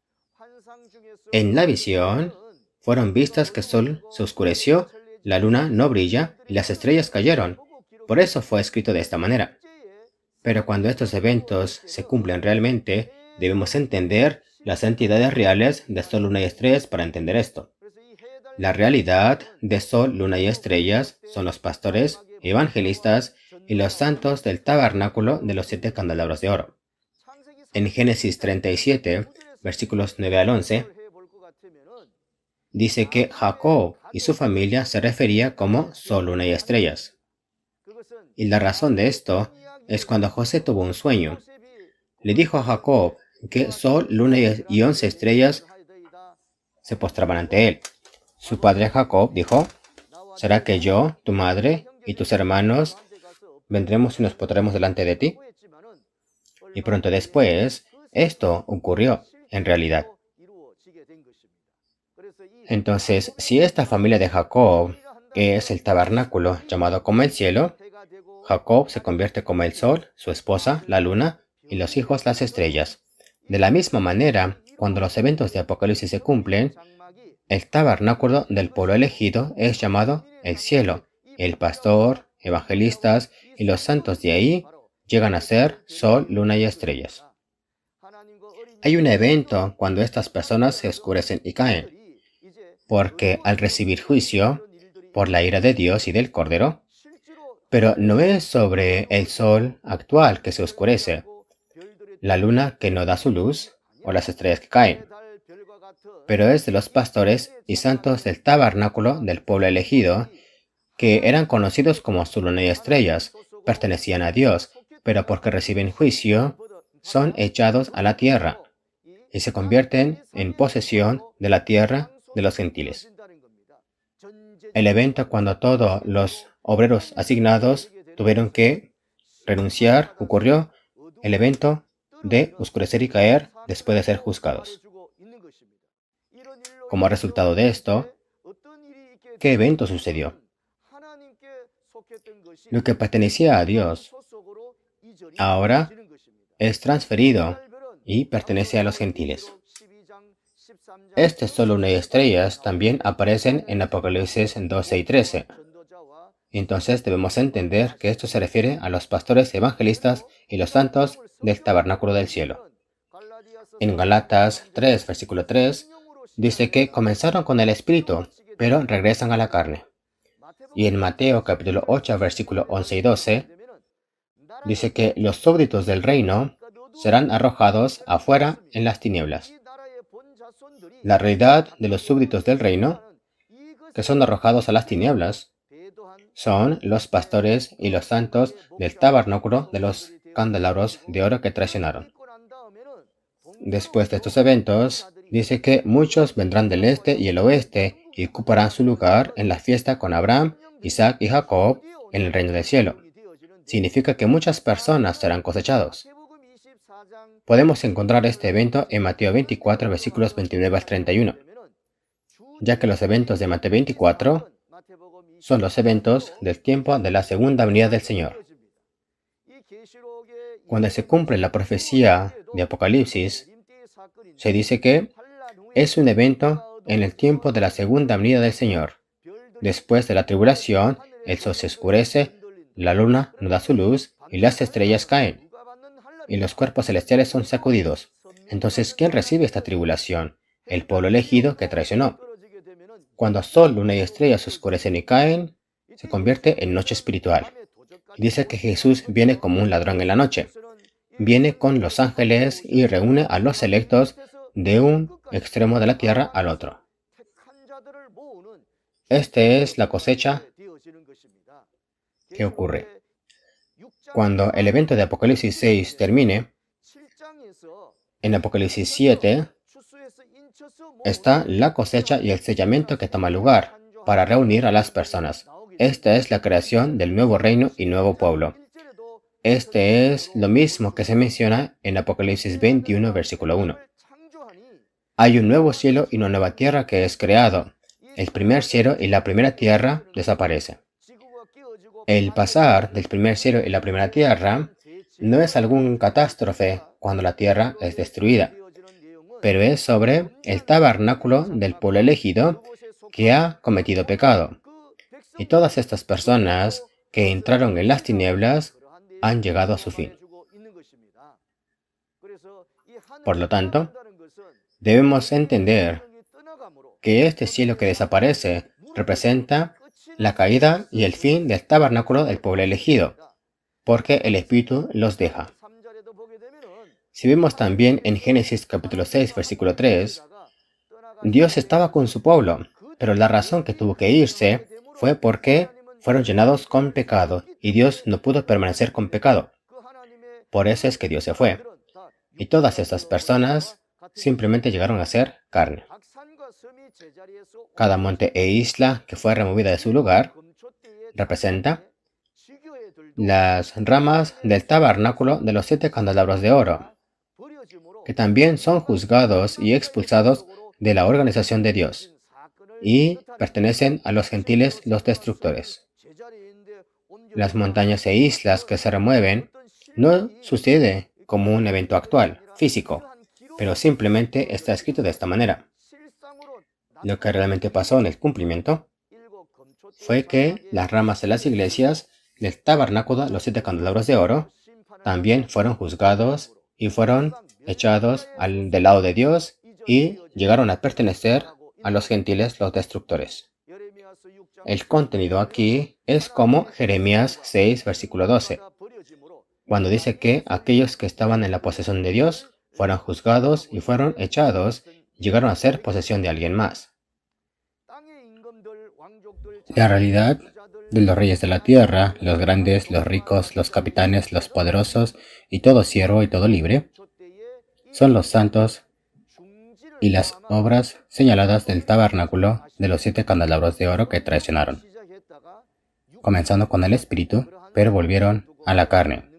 En la visión fueron vistas que el sol se oscureció, la luna no brilla y las estrellas cayeron. Por eso fue escrito de esta manera. Pero cuando estos eventos se cumplen realmente, debemos entender las entidades reales de sol, luna y estrellas para entender esto. La realidad de sol, luna y estrellas son los pastores, evangelistas y los santos del tabernáculo de los 7 candelabros de oro. En Génesis 37, versículos 9 al 11, dice que Jacob y su familia se refería como sol, luna y estrellas. Y la razón de esto es cuando José tuvo un sueño. Le dijo a Jacob que sol, luna y 11 estrellas se postraban ante él. Su padre Jacob dijo, ¿será que yo, tu madre y tus hermanos vendremos y nos postraremos delante de ti? Y pronto después, esto ocurrió en realidad. Entonces, si esta familia de Jacob es el tabernáculo llamado como el cielo, Jacob se convierte como el sol, su esposa, la luna, y los hijos, las estrellas. De la misma manera, cuando los eventos de Apocalipsis se cumplen, el tabernáculo del pueblo elegido es llamado el cielo. El pastor, evangelistas y los santos de ahí llegan a ser sol, luna y estrellas. Hay un evento cuando estas personas se oscurecen y caen, porque al recibir juicio por la ira de Dios y del Cordero, pero no es sobre el sol actual que se oscurece, la luna que no da su luz o las estrellas que caen, pero es de los pastores y santos del tabernáculo del pueblo elegido, que eran conocidos como sol, luna y estrellas, pertenecían a Dios, pero porque reciben juicio, son echados a la tierra y se convierten en posesión de la tierra de los gentiles. El evento cuando todos los obreros asignados tuvieron que renunciar ocurrió el evento de oscurecer y caer después de ser juzgados. Como resultado de esto, ¿qué evento sucedió? Lo que pertenecía a Dios ahora es transferido y pertenece a los gentiles. Este sol, luna y estrellas también aparecen en Apocalipsis 12 y 13. Entonces debemos entender que esto se refiere a los pastores evangelistas y los santos del tabernáculo del cielo. En Galatas 3, versículo 3, dice que comenzaron con el espíritu, pero regresan a la carne. Y en Mateo capítulo 8, versículo 11 y 12, dice que los súbditos del reino serán arrojados afuera en las tinieblas. La realidad de los súbditos del reino, que son arrojados a las tinieblas, son los pastores y los santos del tabernáculo de los candelabros de oro que traicionaron. Después de estos eventos, dice que muchos vendrán del este y el oeste y ocuparán su lugar en la fiesta con Abraham, Isaac y Jacob en el reino del cielo. Significa que muchas personas serán cosechados. Podemos encontrar este evento en Mateo 24, versículos 29 al 31, ya que los eventos de Mateo 24 son los eventos del tiempo de la segunda venida del Señor. Cuando se cumple la profecía de Apocalipsis, se dice que es un evento en el tiempo de la segunda venida del Señor. Después de la tribulación, el sol se oscurece, la luna no da su luz y las estrellas caen, y los cuerpos celestiales son sacudidos. Entonces, ¿quién recibe esta tribulación? El pueblo elegido que traicionó. Cuando sol, luna y estrellas se oscurecen y caen, se convierte en noche espiritual. Dice que Jesús viene como un ladrón en la noche. Viene con los ángeles y reúne a los selectos de un extremo de la tierra al otro. Esta es la cosecha que ocurre. Cuando el evento de Apocalipsis 6 termine, en Apocalipsis 7 está la cosecha y el sellamiento que toma lugar para reunir a las personas. Esta es la creación del nuevo reino y nuevo pueblo. Este es lo mismo que se menciona en Apocalipsis 21, versículo 1. Hay un nuevo cielo y una nueva tierra que es creado. El primer cielo y la primera tierra desaparecen. El pasar del primer cielo y la primera tierra no es algún catástrofe cuando la tierra es destruida, pero es sobre el tabernáculo del pueblo elegido que ha cometido pecado. Y todas estas personas que entraron en las tinieblas han llegado a su fin. Por lo tanto, debemos entender que este cielo que desaparece representa la caída y el fin del tabernáculo del pueblo elegido, porque el Espíritu los deja. Si vemos también en Génesis capítulo 6, versículo 3, Dios estaba con su pueblo, pero la razón que tuvo que irse fue porque fueron llenados con pecado y Dios no pudo permanecer con pecado. Por eso es que Dios se fue. Y todas estas personas simplemente llegaron a ser carne. Cada monte e isla que fue removida de su lugar representa las ramas del tabernáculo de los 7 candelabros de oro, que también son juzgados y expulsados de la organización de Dios y pertenecen a los gentiles, los destructores. Las montañas e islas que se remueven no sucede como un evento actual, físico, pero simplemente está escrito de esta manera. Lo que realmente pasó en el cumplimiento fue que las ramas de las iglesias del tabernáculo, los 7 candelabros de oro, también fueron juzgados y fueron echados del lado de Dios y llegaron a pertenecer a los gentiles, los destructores. El contenido aquí es como Jeremías 6, versículo 12, cuando dice que aquellos que estaban en la posesión de Dios fueron juzgados y fueron echados y llegaron a ser posesión de alguien más. La realidad de los reyes de la tierra, los grandes, los ricos, los capitanes, los poderosos y todo siervo y todo libre, son los santos y las obras señaladas del tabernáculo de los 7 candelabros de oro que traicionaron, comenzando con el espíritu, pero volvieron a la carne.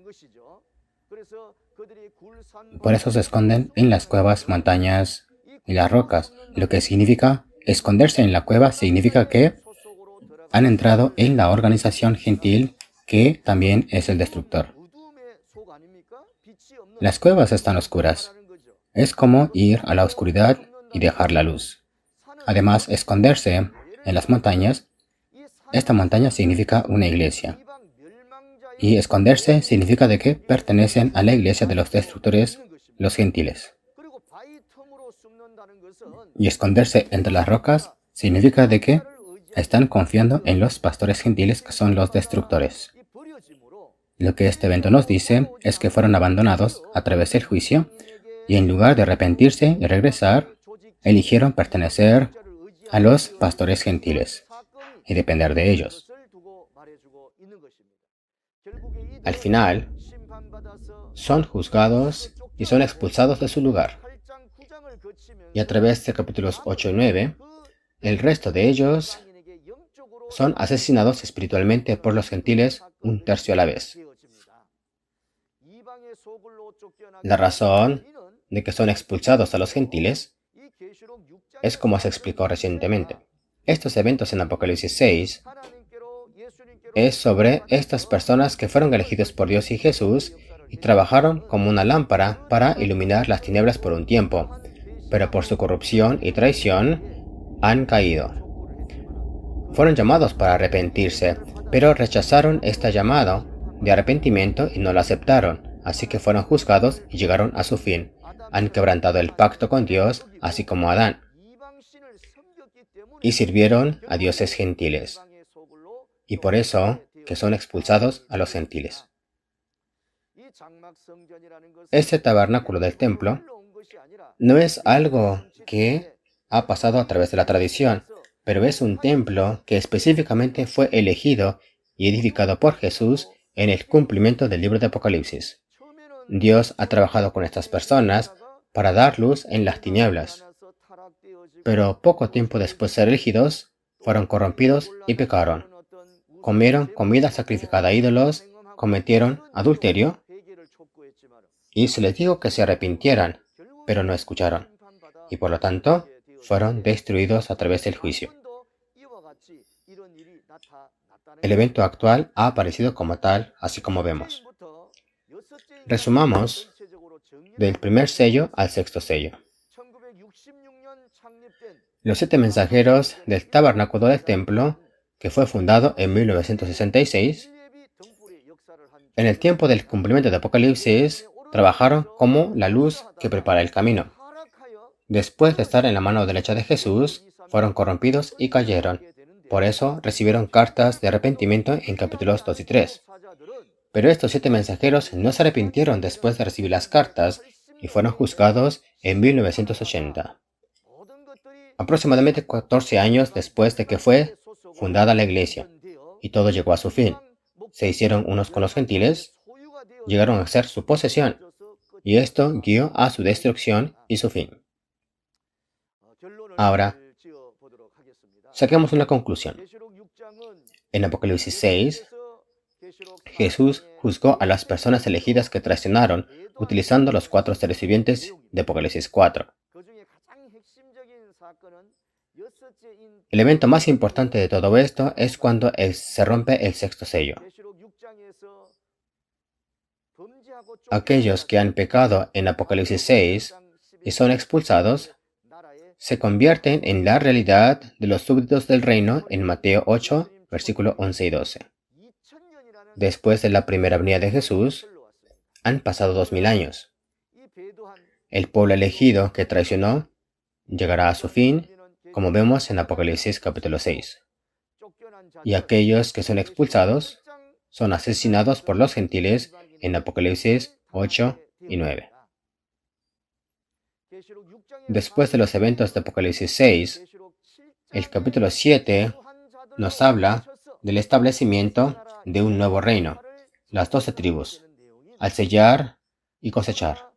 Por eso se esconden en las cuevas, montañas y las rocas. Lo que significa esconderse en la cueva significa que han entrado en la organización gentil que también es el destructor. Las cuevas están oscuras. Es como ir a la oscuridad y dejar la luz. Además, esconderse en las montañas, esta montaña significa una iglesia. Y esconderse significa de que pertenecen a la iglesia de los destructores, los gentiles. Y esconderse entre las rocas significa de que están confiando en los pastores gentiles que son los destructores. Lo que este evento nos dice es que fueron abandonados a través del juicio y en lugar de arrepentirse y regresar, eligieron pertenecer a los pastores gentiles y depender de ellos. Al final, son juzgados y son expulsados de su lugar. Y a través de capítulos 8 y 9, el resto de ellos son asesinados espiritualmente por los gentiles un tercio a la vez. La razón de que son expulsados a los gentiles es como se explicó recientemente. Estos eventos en Apocalipsis 6 es sobre estas personas que fueron elegidos por Dios y Jesús y trabajaron como una lámpara para iluminar las tinieblas por un tiempo, pero por su corrupción y traición han caído. Fueron llamados para arrepentirse, pero rechazaron este llamado de arrepentimiento y no lo aceptaron, así que fueron juzgados y llegaron a su fin. Han quebrantado el pacto con Dios, así como Adán, y sirvieron a dioses gentiles, y por eso que son expulsados a los gentiles. Este tabernáculo del templo no es algo que ha pasado a través de la tradición, pero es un templo que específicamente fue elegido y edificado por Jesús en el cumplimiento del libro de Apocalipsis. Dios ha trabajado con estas personas para dar luz en las tinieblas, pero poco tiempo después de ser elegidos, fueron corrompidos y pecaron. Comieron comida sacrificada a ídolos, cometieron adulterio, y se les dijo que se arrepintieran, pero no escucharon, y por lo tanto, fueron destruidos a través del juicio. El evento actual ha aparecido como tal, así como vemos. Resumamos del primer sello al sexto sello. Los 7 mensajeros del tabernáculo del templo, que fue fundado en 1966, en el tiempo del cumplimiento de Apocalipsis, trabajaron como la luz que prepara el camino. Después de estar en la mano derecha de Jesús, fueron corrompidos y cayeron. Por eso recibieron cartas de arrepentimiento en capítulos 2 y 3. Pero estos 7 mensajeros no se arrepintieron después de recibir las cartas y fueron juzgados en 1980. Aproximadamente 14 años después de que fue fundada la iglesia, y todo llegó a su fin. Se hicieron unos con los gentiles, llegaron a ser su posesión, y esto guió a su destrucción y su fin. Ahora, saquemos una conclusión. En Apocalipsis 6, Jesús juzgó a las personas elegidas que traicionaron utilizando los 4 seres vivientes de Apocalipsis 4. El evento más importante de todo esto es cuando se rompe el sexto sello. Aquellos que han pecado en Apocalipsis 6 y son expulsados se convierten en la realidad de los súbditos del reino en Mateo 8, versículo 11 y 12. Después de la primera venida de Jesús, han pasado 2000 años. El pueblo elegido que traicionó llegará a su fin, como vemos en Apocalipsis capítulo 6. Y aquellos que son expulsados son asesinados por los gentiles en Apocalipsis 8 y 9. Después de los eventos de Apocalipsis 6, el capítulo 7 nos habla del establecimiento de un nuevo reino, las 12 tribus, al sellar y cosechar.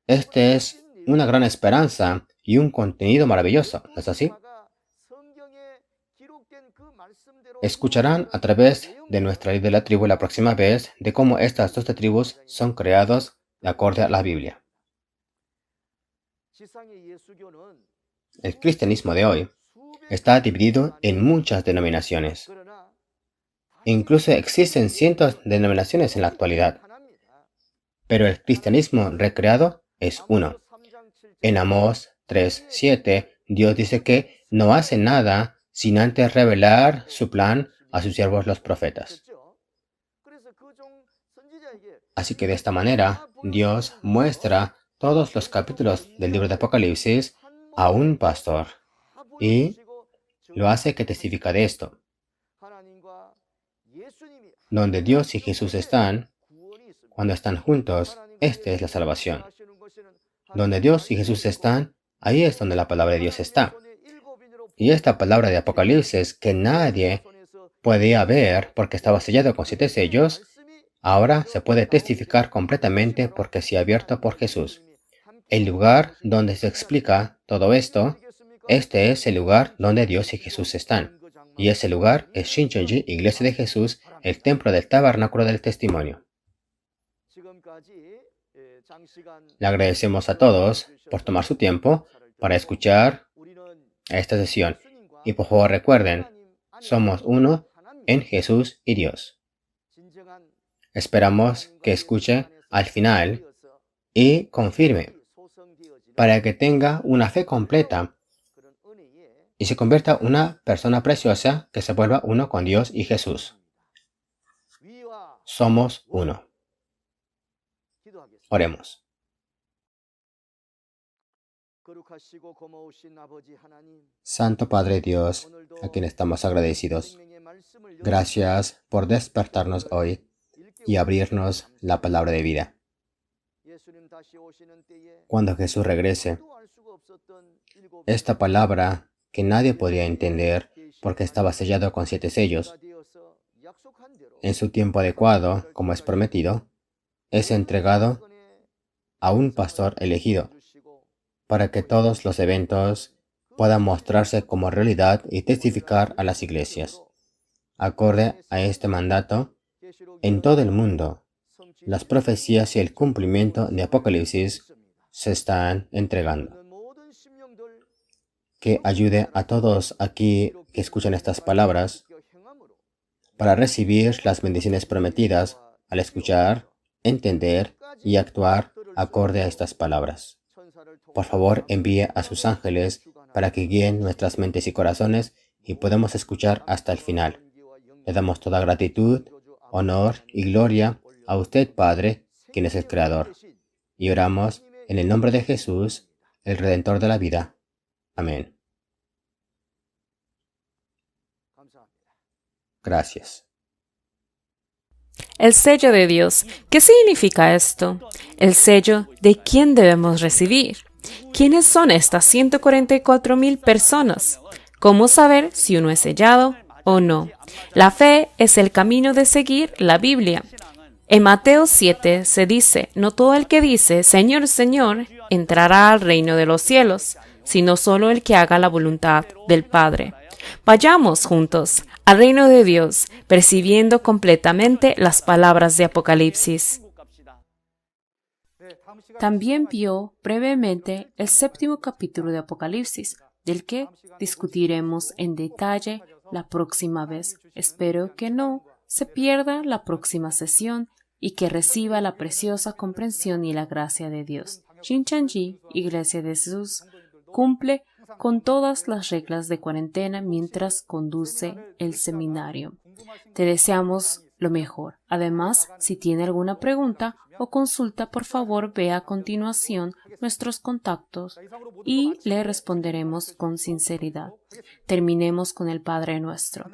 Este es una gran esperanza y un contenido maravilloso, ¿no es así? Escucharán a través de nuestra ley de la tribu la próxima vez de cómo estas 12 tribus son creados de acuerdo a la Biblia. El cristianismo de hoy está dividido en muchas denominaciones. Incluso existen cientos de denominaciones en la actualidad. Pero el cristianismo recreado es uno. En Amós 3:7, Dios dice que no hace nada sin antes revelar su plan a sus siervos los profetas. Así que de esta manera, Dios muestra todos los capítulos del libro de Apocalipsis a un pastor y lo hace que testifica de esto. Donde Dios y Jesús están, cuando están juntos, esta es la salvación. Donde Dios y Jesús están, ahí es donde la palabra de Dios está. Y esta palabra de Apocalipsis que nadie podía ver porque estaba sellado con 7 sellos, ahora se puede testificar completamente porque se ha abierto por Jesús. el lugar donde se explica todo esto, este es el lugar donde Dios y Jesús están. Y ese lugar es Shincheonji, Iglesia de Jesús, el templo del tabernáculo del testimonio. Le agradecemos a todos por tomar su tiempo para escuchar esta sesión. Y por favor recuerden, somos uno en Jesús y Dios. Esperamos que escuche al final y confirme para que tenga una fe completa y se convierta en una persona preciosa que se vuelva uno con Dios y Jesús. Somos uno. Oremos. Santo Padre Dios, a quien estamos agradecidos, gracias por despertarnos hoy y abrirnos la palabra de vida. Cuando Jesús regrese, esta palabra que nadie podía entender porque estaba sellado con 7 sellos, en su tiempo adecuado, como es prometido, es entregado a un pastor elegido, para que todos los eventos puedan mostrarse como realidad y testificar a las iglesias. Acorde a este mandato, en todo el mundo, las profecías y el cumplimiento de Apocalipsis se están entregando. Que ayude a todos aquí que escuchan estas palabras para recibir las bendiciones prometidas al escuchar, entender y actuar acorde a estas palabras. Por favor, envíe a sus ángeles para que guíen nuestras mentes y corazones y podamos escuchar hasta el final. Le damos toda gratitud, honor y gloria a usted, Padre, quien es el Creador. Y oramos en el nombre de Jesús, el Redentor de la vida. Amén. Gracias. El sello de Dios. ¿Qué significa esto? El sello de quién debemos recibir. ¿Quiénes son estas 144,000 personas? ¿Cómo saber si uno es sellado o no? La fe es el camino de seguir la Biblia. En Mateo 7 se dice, no todo el que dice, Señor, Señor, entrará al reino de los cielos, sino solo el que haga la voluntad del Padre. Vayamos juntos al reino de Dios, percibiendo completamente las palabras de Apocalipsis. También vio brevemente el 7º capítulo de Apocalipsis, del que discutiremos en detalle la próxima vez. Espero que no se pierda la próxima sesión y que reciba la preciosa comprensión y la gracia de Dios. Shincheonji, Iglesia de Jesús, cumple con todas las reglas de cuarentena mientras conduce el seminario. Te deseamos lo mejor. Además, si tiene alguna pregunta o consulta, por favor vea a continuación nuestros contactos y le responderemos con sinceridad. Terminemos con el Padre Nuestro.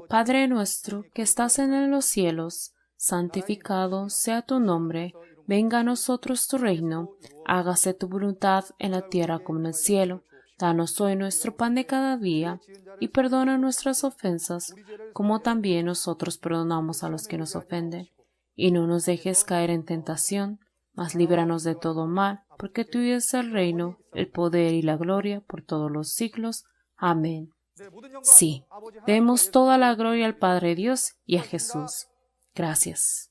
Padre nuestro que estás en los cielos, santificado sea tu nombre, venga a nosotros tu reino, hágase tu voluntad en la tierra como en el cielo. Danos hoy nuestro pan de cada día, y perdona nuestras ofensas, como también nosotros perdonamos a los que nos ofenden. Y no nos dejes caer en tentación, mas líbranos de todo mal, porque tuyo es el reino, el poder y la gloria por todos los siglos. Amén. Sí, demos toda la gloria al Padre Dios y a Jesús. Gracias.